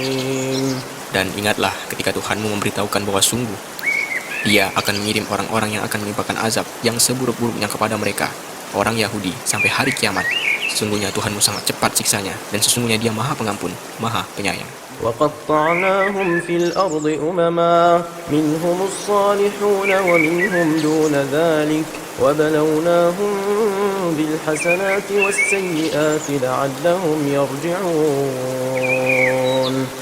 Speaker 2: Dan ingatlah ketika Tuhanmu memberitahukan bahwa sungguh Dia akan mengirim orang-orang yang akan menimpakan azab yang seburuk-buruknya kepada mereka, orang Yahudi, sampai hari kiamat. Sesungguhnya Tuhanmu sangat cepat siksanya, dan sesungguhnya Dia Maha Pengampun, Maha Penyayang.
Speaker 3: وقطعناهم في الأرض أمما منهم الصالحون ومنهم دون ذلك وبلوناهم بالحسنات والسيئات لعلهم يرجعون.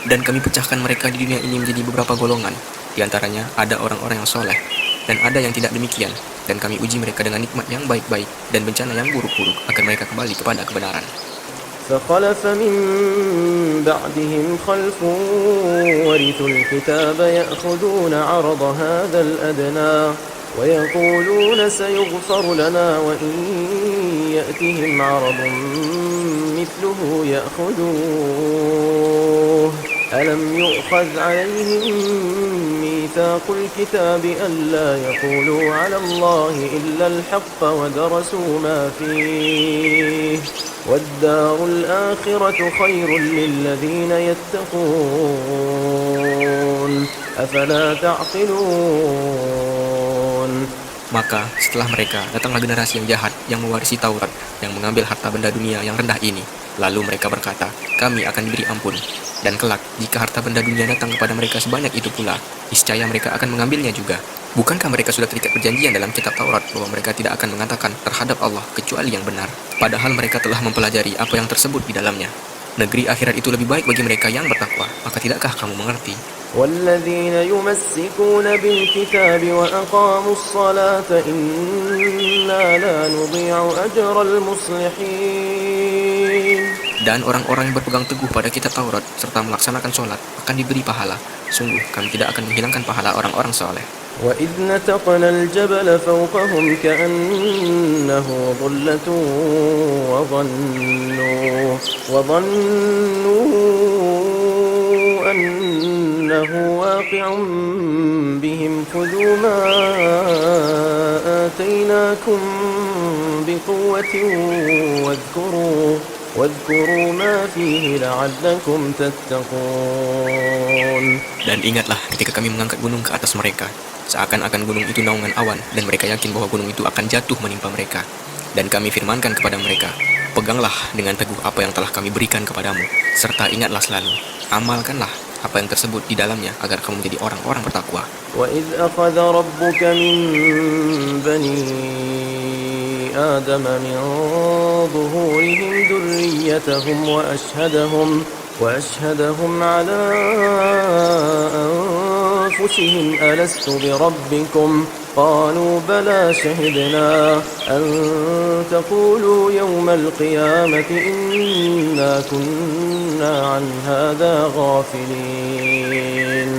Speaker 2: Dan kami pecahkan mereka di dunia ini menjadi beberapa golongan. Di antaranya ada orang-orang yang soleh, dan ada yang tidak demikian. Dan kami uji mereka dengan nikmat yang baik-baik dan bencana yang buruk-buruk agar mereka kembali kepada kebenaran.
Speaker 3: فخلف من بعدهم خلف ورثوا الكتاب يأخذون عرض هذا الأدنى ويقولون سيغفر لنا وإن يأتهم عرض مثله يأخذوه ألم يؤخذ عليهم ميثاق الكتاب ألا يقولوا على الله إلا الحق ودرسوا ما فيه والدار الآخرة خير للذين يتقون أفلا تعقلون.
Speaker 2: Maka setelah mereka datanglah generasi yang jahat yang mewarisi Taurat, yang mengambil harta benda dunia yang rendah ini. Lalu mereka berkata, kami akan diberi ampun. Dan kelak, jika harta benda dunia datang kepada mereka sebanyak itu pula, niscaya mereka akan mengambilnya juga. Bukankah mereka sudah terikat perjanjian dalam kitab Taurat bahwa mereka tidak akan mengatakan terhadap Allah kecuali yang benar? Padahal mereka telah mempelajari apa yang tersebut di dalamnya. Negeri akhirat itu lebih baik bagi mereka yang bertakwa. Maka tidakkah kamu mengerti?
Speaker 3: والذين يمسكون بالكتاب وأقاموا الصلاة إنا لا نضيع أجر المصلحين.
Speaker 2: Dan orang-orang yang berpegang teguh pada kitab Taurat serta melaksanakan sholat akan diberi pahala. Sungguh kami tidak akan menghilangkan pahala orang-orang soleh.
Speaker 3: وإذ نتقنا الجبل فوقهم كأنه ظلة وظنوا أنه واقع بهم خذوا ما آتيناكم بقوة واذكروا ما فيه لعلكم تتقون.
Speaker 2: Dan ingatlah ketika kami mengangkat gunung ke atas mereka, seakan-akan gunung itu naungan awan, dan mereka yakin bahwa gunung itu akan jatuh menimpa mereka. Dan kami firmankan kepada mereka, peganglah dengan teguh apa yang telah kami berikan kepadamu, serta ingatlah selalu, amalkanlah apa yang tersebut di dalamnya agar kamu menjadi orang-orang bertakwa.
Speaker 3: وَإِذْ أَخَذَ رَبُّكَ مِنْ بَنِي آدَمَ مِنْ ظُهُورِهِمْ ذُرِّيَّتَهُمْ وَأَشْهَدَهُمْ عَلَى أَنفُسِهِمْ أَلَسْتُ بِرَبِّكُمْ قالوا بلى شهدنا أن تقولوا يوم القيامة إنا كنا عن هذا غافلين.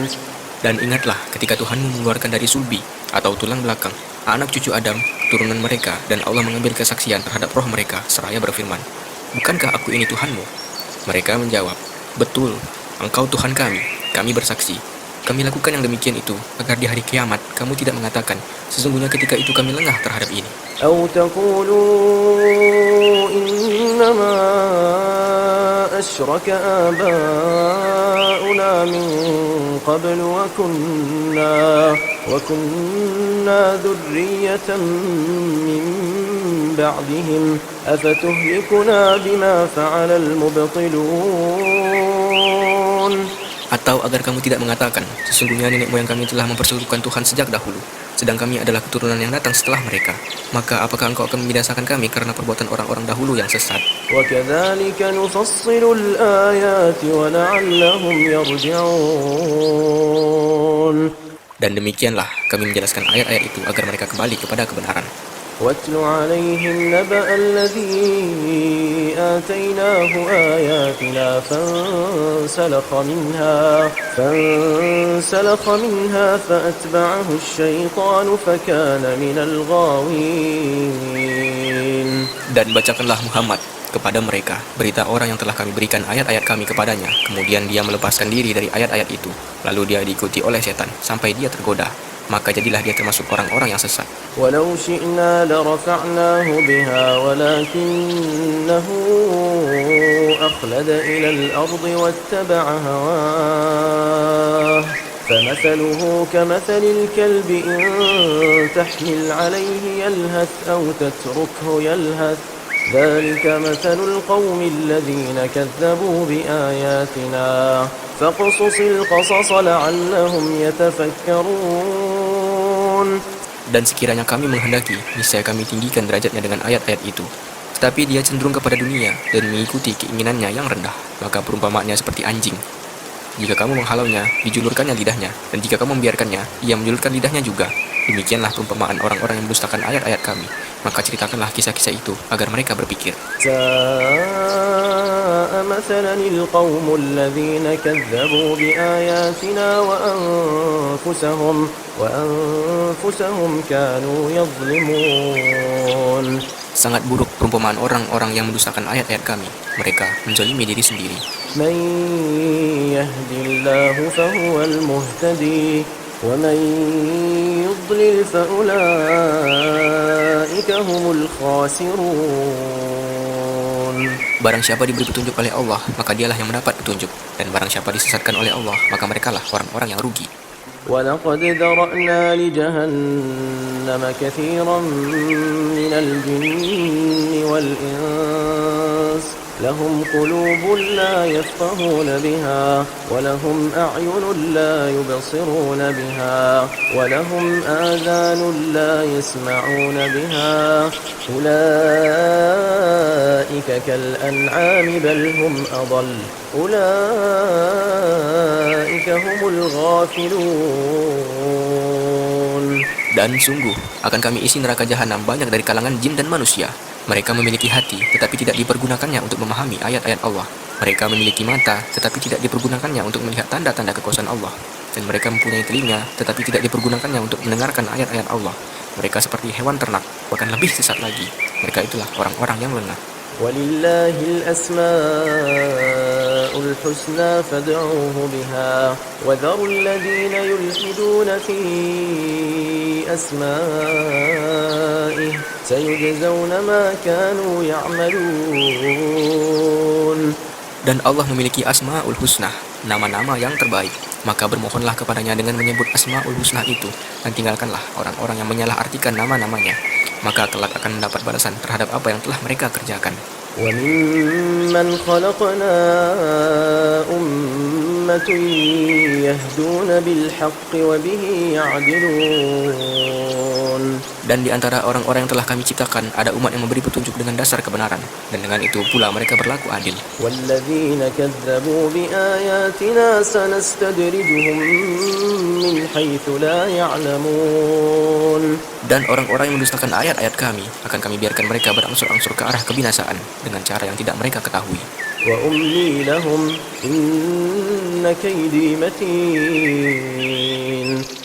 Speaker 2: Dan ingatlah ketika Tuhanmu mengeluarkan dari sulbi atau tulang belakang anak cucu Adam, keturunan mereka, dan Allah mengambil kesaksian terhadap roh mereka seraya berfirman, bukankah aku ini Tuhanmu? Mereka menjawab, betul, engkau Tuhan kami bersaksi. Kami lakukan yang demikian itu agar di hari kiamat kamu tidak mengatakan, sesungguhnya ketika itu kami lengah terhadap ini.
Speaker 3: أو تقولوا إنما أشرك آباؤنا من قبل وكنا ذرية من بعدهم أفتهلكنا بما فعل المبطلون.
Speaker 2: Atau agar kamu tidak mengatakan, sesungguhnya nenek moyang kami telah memperserukan Tuhan sejak dahulu, sedang kami adalah keturunan yang datang setelah mereka. Maka apakah engkau akan membinasakan kami karena perbuatan orang-orang dahulu yang sesat?
Speaker 3: وَكَذَلِكَ نُفَصِّلُ الْآيَاتِ وَلَعَلَّهُمْ يَرْجِعُونَ.
Speaker 2: Dan demikianlah kami menjelaskan ayat-ayat itu agar mereka kembali kepada kebenaran.
Speaker 3: وَاتْلُ عَلَيْهِمْ نَبَأَ الَّذِي آتَيْنَاهُ آيَاتِنَا فانسلخ منها فأتبعه الشيطان فكان من الغاوين.
Speaker 2: Dan bacakanlah Muhammad kepada mereka berita orang yang telah kami berikan ayat-ayat kami kepadanya, kemudian dia melepaskan diri dari ayat-ayat itu, lalu dia diikuti oleh setan sampai dia tergoda, maka jadilah dia termasuk orang-orang yang sesat.
Speaker 3: ولو شئنا لرفعناه بها ولكنه أخلد إلى الأرض واتبع هواه فمثله كمثل الكلب إن تحمل عليه يلهث أو تتركه يلهث ذلك مثل القوم الذين كذبوا بآياتنا فاقصص القصص لعلهم يتفكرون.
Speaker 2: Dan sekiranya kami menghendaki, niscaya kami tinggikan derajatnya dengan ayat-ayat itu. Tetapi dia cenderung kepada dunia dan mengikuti keinginannya yang rendah, maka perumpamaannya seperti anjing. Jika kamu menghalaunya, dijulurkannya lidahnya, dan jika kamu membiarkannya, ia menjulurkan lidahnya juga. Demikianlah perumpamaan orang-orang yang mendustakan ayat-ayat kami. Maka ceritakanlah kisah-kisah itu agar mereka berpikir.
Speaker 3: ساء مثلا القوم الذين كذبوا بآياتنا وأنفسهم كانوا يظلمون.
Speaker 2: Sangat buruk perumpamaan orang-orang yang mendustakan ayat-ayat kami. Mereka menzalimi diri sendiri.
Speaker 3: من يهد الله فهو المهتدي ومن يضلل فأولئك هم الخاسرون.
Speaker 2: Barang siapa diberi petunjuk oleh Allah, maka dialah yang mendapat petunjuk. Dan barang siapa disesatkan oleh Allah, maka merekalah orang-orang yang rugi.
Speaker 3: وَلَقَدْ ذَرَأْنَا لِجَهَنَّمَ كَثِيرًا مِنَ الْجِنِّ وَالْإِنسِ لَهُمْ قُلُوبٌ لَا يَفْقَهُونَ بِهَا وَلَهُمْ أَعْيُنٌ لَا يُبْصِرُونَ بِهَا وَلَهُمْ آذَانٌ لَا يَسْمَعُونَ بِهَا أُولَئِكَ كَالْأَنْعَامِ بَلْ هُمْ أَضَلُّ أُولَئِكَ هُمُ الْغَافِلُونَ.
Speaker 2: Dan sungguh, akan kami isi neraka jahanam banyak dari kalangan jin dan manusia. Mereka memiliki hati, tetapi tidak dipergunakannya untuk memahami ayat-ayat Allah. Mereka memiliki mata, tetapi tidak dipergunakannya untuk melihat tanda-tanda kekuasaan Allah. Dan mereka mempunyai telinga, tetapi tidak dipergunakannya untuk mendengarkan ayat-ayat Allah. Mereka seperti hewan ternak, bahkan lebih sesat lagi. Mereka itulah orang-orang yang lengah.
Speaker 3: وَلِلَّهِ الْأَسْمَاءُ الحسنى فادعوه بها وذروا الذين يلحدون في أسمائه سيجزون ما كانوا يعملون.
Speaker 2: Dan Allah memiliki Asma'ul Husna, nama-nama yang terbaik. Maka bermohonlah kepadanya dengan menyebut Asma'ul Husna itu, dan tinggalkanlah orang-orang yang menyalahartikan nama-namanya. Maka kelak akan mendapat balasan terhadap apa yang telah mereka kerjakan.
Speaker 3: وَمِمَّنْ خَلَقْنَا أُمَّةٌ يَهْدُونَ بِالْحَقِّ وَبِهِ يَعْدِلُونَ.
Speaker 2: Dan di antara orang-orang yang telah kami ciptakan, ada umat yang memberi petunjuk dengan dasar kebenaran, dan dengan itu pula mereka berlaku adil.
Speaker 3: وَالَّذِينَ كَذَّبُوا بِآيَاتِنَا سَنَسْتَدْرِجُهُم مِّنْ حَيْثُ لَا يَعْلَمُونَ.
Speaker 2: Dan orang-orang yang mendustakan ayat-ayat kami, akan kami biarkan mereka berangsur-angsur ke arah kebinasaan, dengan cara yang tidak mereka ketahui.
Speaker 3: وَأُمْلِي لَهُمْ إِنَّ كَيْدِي مَتِينٌ.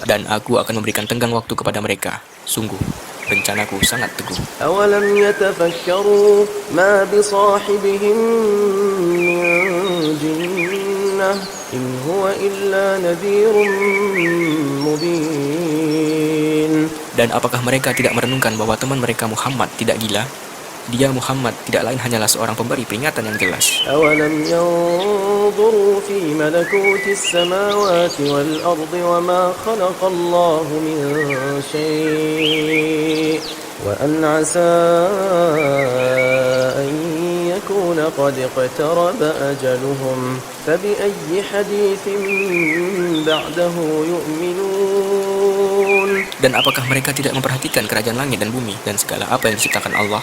Speaker 2: Dan aku akan memberikan tenggang waktu kepada mereka. Sungguh, rencanaku sangat teguh.
Speaker 3: أَوَلَمْ يَتَفَكَّرُوا مَا بِصَاحِبِهِم مِّن جِنَّةٍ إِنْ هُوَ إِلَّا نَذِيرٌ مُبِينٌ.
Speaker 2: Dan apakah mereka tidak merenungkan bahwa teman mereka Muhammad tidak gila? Dia Muhammad tidak lain hanyalah seorang pemberi peringatan yang jelas.
Speaker 3: أَوَلَمْ يَنظُرُوا فِي مَلَكُوتِ السَّمَاوَاتِ وَالْأَرْضِ وَمَا خَلَقَ اللَّهُ مِن شَيْءٍ وَأَنْ عَسَىٰ أَن يَكُونَ قَدِ اقْتَرَبَ أَجَلُهُمْ فَبِأَيِّ حَدِيثٍ بَعْدَهُ يُؤْمِنُونَ.
Speaker 2: Dan apakah mereka tidak memperhatikan kerajaan langit dan bumi dan segala apa yang diciptakan Allah,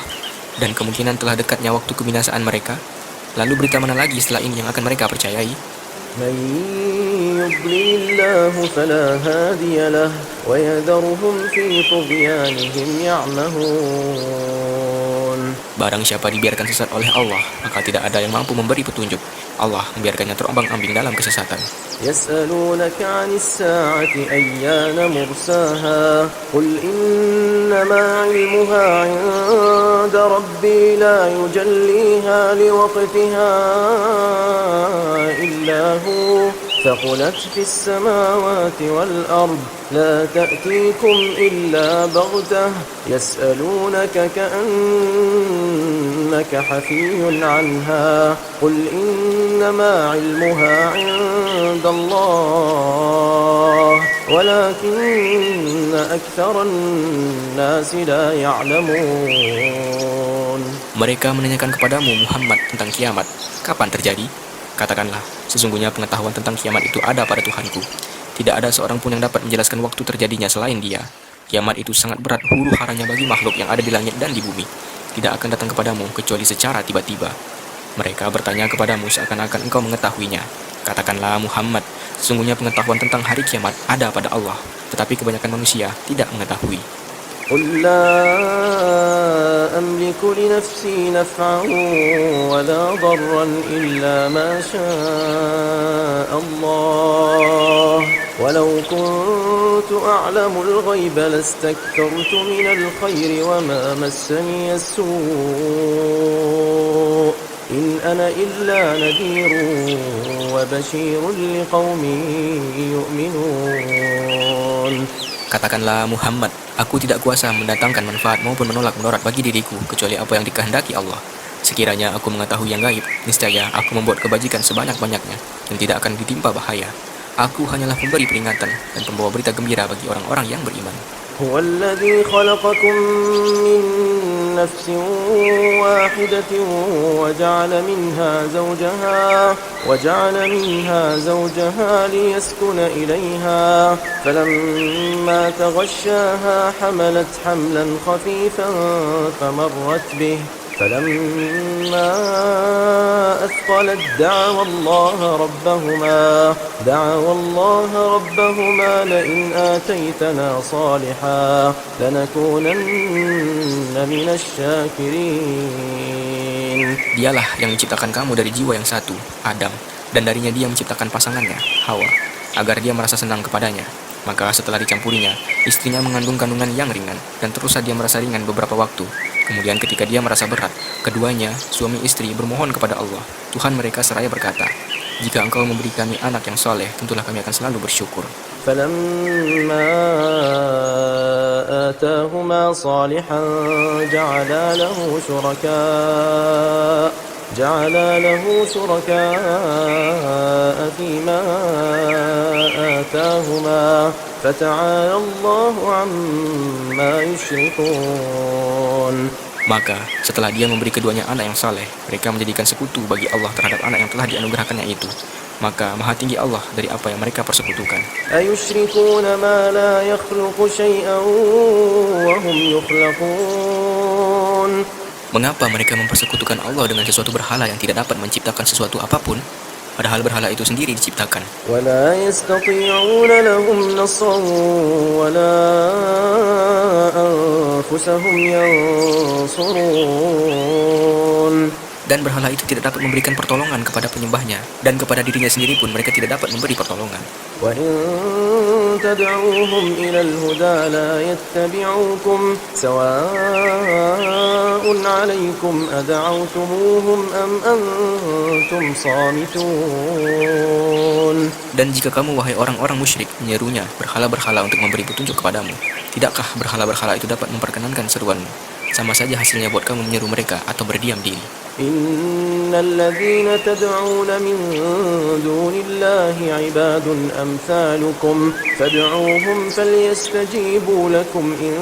Speaker 2: dan kemungkinan telah dekatnya waktu kebinasaan mereka? Lalu berita mana lagi setelah ini yang akan mereka percayai?
Speaker 3: مَن يُضْلِلِ اللَّهُ فَلَا هَادِيَ لَهُ وَيَذَرُهُمْ فِي طُغْيَانِهِمْ يَعْمَهُونَ.
Speaker 2: Barang siapa dibiarkan sesat oleh Allah, maka tidak ada yang mampu memberi petunjuk. Allah membiarkannya terombang-ambing dalam kesesatan.
Speaker 3: يَسْأَلُونَكَ عَنِ السَّاعَةِ أَيَّانَ مُرْسَاهَا قُلْ إِنَّمَا عِلْمُهَا عِندَ رَبِّي لَا يُجَلِّيهَا لِوَقْتِهَا إِلَّا هُوَ ثَقُلَتْ فِي السَّمَاوَاتِ وَالْأَرْضِ لَا تَأْتِيكُمْ إِلَّا بَغْتَةً يَسْأَلُونَكَ كَأَنَّكَ حَفِيٌّ عَنْهَا قُلْ إِنَّمَا عِلْمُهَا عِندَ اللَّهِ وَلَكِنَّ أَكْثَرَ النَّاسِ لَا يَعْلَمُونَ.
Speaker 2: Mereka menanyakan kepadamu Muhammad tentang kiamat, kapan terjadi? Katakanlah, sesungguhnya pengetahuan tentang kiamat itu ada pada Tuhanku. Tidak ada seorang pun yang dapat menjelaskan waktu terjadinya selain Dia. Kiamat itu sangat berat huru-haranya bagi makhluk yang ada di langit dan di bumi. Tidak akan datang kepadamu kecuali secara tiba-tiba. Mereka bertanya kepadamu seakan-akan engkau mengetahuinya. Katakanlah Muhammad, sesungguhnya pengetahuan tentang hari kiamat ada pada Allah, tetapi kebanyakan manusia tidak mengetahui.
Speaker 3: قُل لَّا أَمْلِكُ لِنَفْسِي نَفْعًا وَلَا ضَرًّا إِلَّا مَا شَاءَ اللَّهُ وَلَوْ كُنتُ أَعْلَمُ الْغَيْبَ لَاسْتَكْثَرْتُ مِنَ الْخَيْرِ وَمَا مَسَّنِيَ السُّوءُ إِنْ أَنَا إِلَّا نَذِيرٌ وَبَشِيرٌ لِقَوْمٍ يُؤْمِنُونَ.
Speaker 2: Katakanlah Muhammad, aku tidak kuasa mendatangkan manfaat maupun menolak mudarat bagi diriku kecuali apa yang dikehendaki Allah. Sekiranya aku mengetahui yang gaib, niscaya aku membuat kebajikan sebanyak-banyaknya yang tidak akan ditimpa bahaya. Aku hanyalah pemberi peringatan dan pembawa berita gembira bagi orang-orang yang beriman.
Speaker 3: هو الذي خلقكم من نفس واحدة وجعل منها زوجها ليسكن إليها فلما تغشاها حملت حملا خفيفا فمرت به فلما أثقلت دعوا الله ربهما لئن آتيتنا صالحا لنكونن من الشاكرين.
Speaker 2: Dialah yang menciptakan kamu dari jiwa yang satu, Adam, dan darinya Dia menciptakan pasangannya, Hawa, agar dia merasa senang kepadanya. Maka setelah dicampurinya, istrinya mengandung kandungan yang ringan, dan terus dia merasa ringan beberapa waktu. Kemudian ketika dia merasa berat, keduanya, suami istri, bermohon kepada Allah. Tuhan mereka seraya berkata, Jika engkau memberi kami anak yang soleh, tentulah kami akan selalu bersyukur.
Speaker 3: فلما آتاهما صالحا جعلا له شركاء فيما آتاهما فتعالى الله عما يشركون.
Speaker 2: Maka setelah dia memberi keduanya anak yang saleh, mereka menjadikan sekutu bagi Allah terhadap anak yang telah dianugerahkannya itu. Maka maha tinggi Allah dari apa yang mereka persekutukan.
Speaker 3: أيشركون ما لا يخلق شيئا وهم يخلقون.
Speaker 2: Mengapa mereka mempersekutukan Allah dengan sesuatu berhala yang tidak dapat menciptakan sesuatu apapun, padahal berhala itu sendiri diciptakan?
Speaker 3: ولا يستطيعون لهم نصرا ولا أنفسهم ينصرون.
Speaker 2: Dan berhala itu tidak dapat memberikan pertolongan kepada penyembahnya, dan kepada dirinya sendiri pun mereka tidak dapat memberi pertolongan.
Speaker 3: وإن تدعوهم إلى الهدى لا يتبعوكم سواء عليكم أدعوتموهم أم أنتم صامتون.
Speaker 2: Dan jika kamu, wahai orang-orang musyrik, menyerunya berhala-berhala untuk memberi petunjuk kepadamu, tidakkah berhala-berhala itu dapat memperkenankan seruanmu? Sama saja hasilnya buat kamu menyeru mereka atau berdiam diri.
Speaker 3: إن الذين تدعون من دون الله عباد أمثالكم فادعوهم فليستجيبوا لكم إن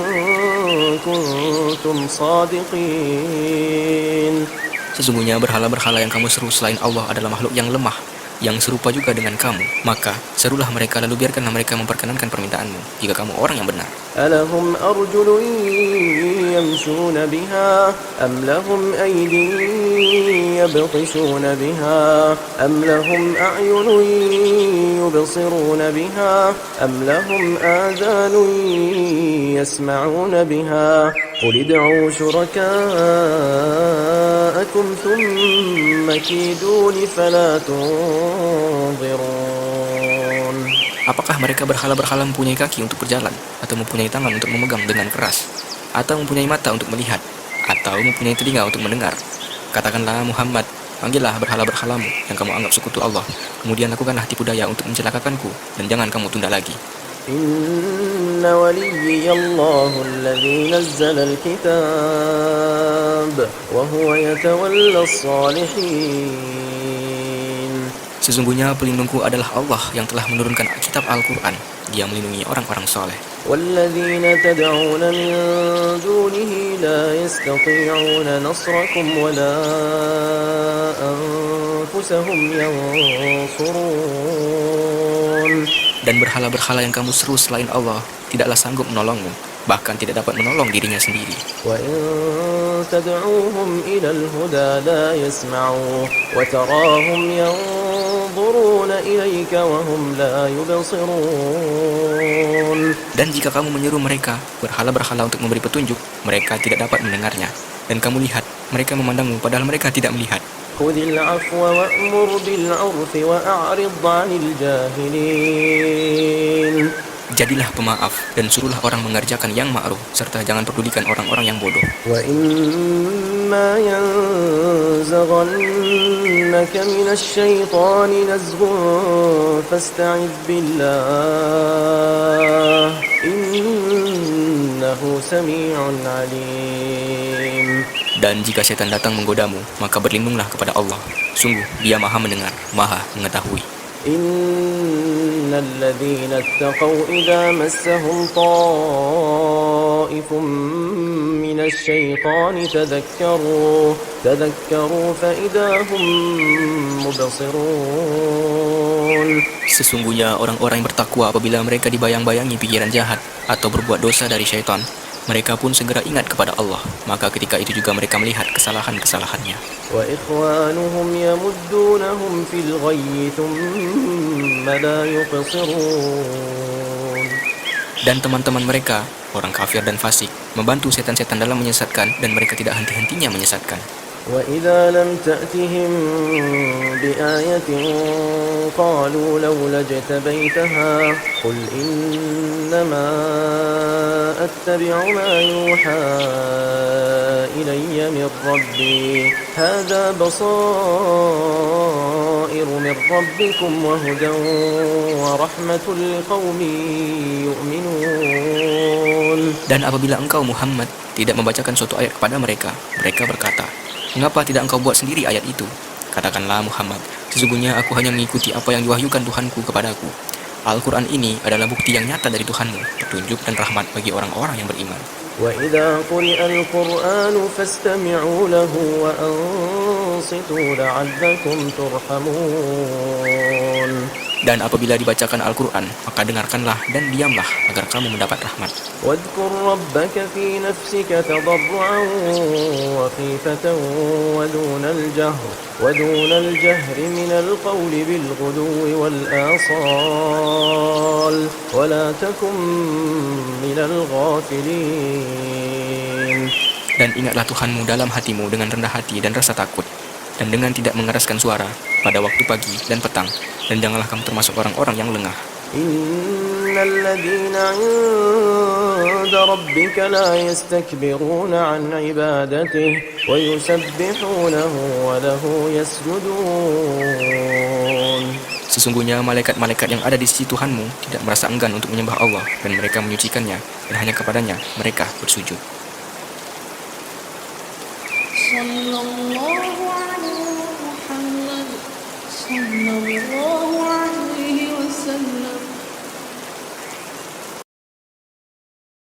Speaker 3: كنتم صادقين.
Speaker 2: Sesungguhnya berhala-berhala yang kamu seru selain Allah adalah makhluk yang lemah, yang serupa juga dengan kamu. Maka serulah mereka, lalu biarkanlah mereka memperkenankan permintaanmu, jika kamu orang yang benar.
Speaker 3: ألهم أرجل يمشون بها أم لهم أيدي يبطشون بها أم لهم أعين يبصرون بها أم لهم آذان يسمعون بها قل ادعوا شركاءكم ثم كيدون فلا تنظرون.
Speaker 2: Apakah mereka berhala-berhala mempunyai kaki untuk berjalan, atau mempunyai tangan untuk memegang dengan keras, atau mempunyai mata untuk melihat, atau mempunyai telinga untuk mendengar? Katakanlah Muhammad, panggillah berhala-berhalamu yang kamu anggap sekutu Allah, kemudian lakukanlah tipu daya untuk mencelakakanku, dan jangan kamu tunda lagi.
Speaker 3: إن وليي الله الذي نزل الكتاب وهو يتولى الصالحين.
Speaker 2: Sesungguhnya pelindungku adalah Allah yang telah menurunkan kitab Al-Quran. Dia melindungi orang-orang saleh.
Speaker 3: والذين تدعون من دونه لا يستطيعون نصركم ولا أنفسهم ينصرون.
Speaker 2: Dan berhala-berhala yang kamu seru selain Allah tidaklah sanggup menolongmu, bahkan tidak dapat menolong dirinya sendiri.
Speaker 3: وإن تدعوهم إلى الهدى لا يسمعوا وتراهم ينظرون إليك وهم لا يبصرون.
Speaker 2: Dan jika kamu menyeru mereka, berhala-berhala untuk memberi petunjuk, mereka tidak dapat mendengarnya. Dan kamu lihat, mereka memandangmu padahal mereka tidak melihat.
Speaker 3: خذ العفو وأمر بالعرف وأعرض عن الجاهلين.
Speaker 2: Jadilah pemaaf dan suruhlah orang mengerjakan yang ma'ruf, serta jangan pedulikan orang-orang yang bodoh.
Speaker 3: وإما ينزغنك من الشيطان نزغ فاستعذ بالله إنه سميع عليم.
Speaker 2: Dan jika setan datang menggodamu, maka berlindunglah kepada Allah. Sungguh, Dia Maha mendengar, Maha mengetahui.
Speaker 3: إن الذين اتقوا إذا مسهم طائف من الشيطان تذكروا فإذا هم مبصرون.
Speaker 2: Sesungguhnya orang-orang yang bertakwa apabila mereka dibayang-bayangi pikiran jahat atau berbuat dosa dari syaitan, mereka pun segera ingat kepada Allah. Maka ketika itu juga mereka melihat kesalahan-kesalahannya.
Speaker 3: وإخوانهم يمدونهم في الغي ثم لا يقصرون.
Speaker 2: Dan teman-teman mereka, orang kafir dan fasik, membantu setan-setan dalam menyesatkan, dan mereka tidak henti-hentinya menyesatkan.
Speaker 3: وإذا لم تأتهم بآية قالوا لولا اجتبيتها قل إنما أتبع ما يوحى إلي من ربي هذا بصائر من ربكم وهدى ورحمة لقوم يؤمنون.
Speaker 2: Dan apabila engkau Muhammad tidak membacakan suatu ayat kepada mereka, mereka berkata, "Mengapa tidak engkau buat sendiri ayat itu?" Katakanlah Muhammad, sesungguhnya aku hanya mengikuti apa yang diwahyukan Tuhanku kepadaku. Al-Quran ini adalah bukti yang nyata dari Tuhanmu, petunjuk dan rahmat bagi orang-orang yang beriman.
Speaker 3: وإذا قرئ القرآن فاستمعوا له وأنصتوا لعلكم ترحمون.
Speaker 2: Dan apabila dibacakan Al-Quran, maka dengarkanlah dan diamlah agar kamu mendapat rahmat.
Speaker 3: واذكر ربك في نفسك تضرعا وخيفة ودون الجهر من القول بالغدو والآصال ولا تكن من الغافلين.
Speaker 2: Dan ingatlah Tuhanmu dalam hatimu dengan rendah hati dan rasa takut, dan dengan tidak mengeraskan suara pada waktu pagi dan petang, dan janganlah kamu termasuk orang-orang yang lengah.
Speaker 3: إن الذين عند ربك لا يستكبرون عن عبادته ويسبحونه وله يسجدون.
Speaker 2: Sesungguhnya malaikat-malaikat yang ada di sisi Tuhanmu tidak merasa enggan untuk menyembah Allah, dan mereka menyucikannya, dan hanya kepadanya mereka bersujud.
Speaker 1: Sallallahu alaihi Muhammad sallallahu alaihi wasallam.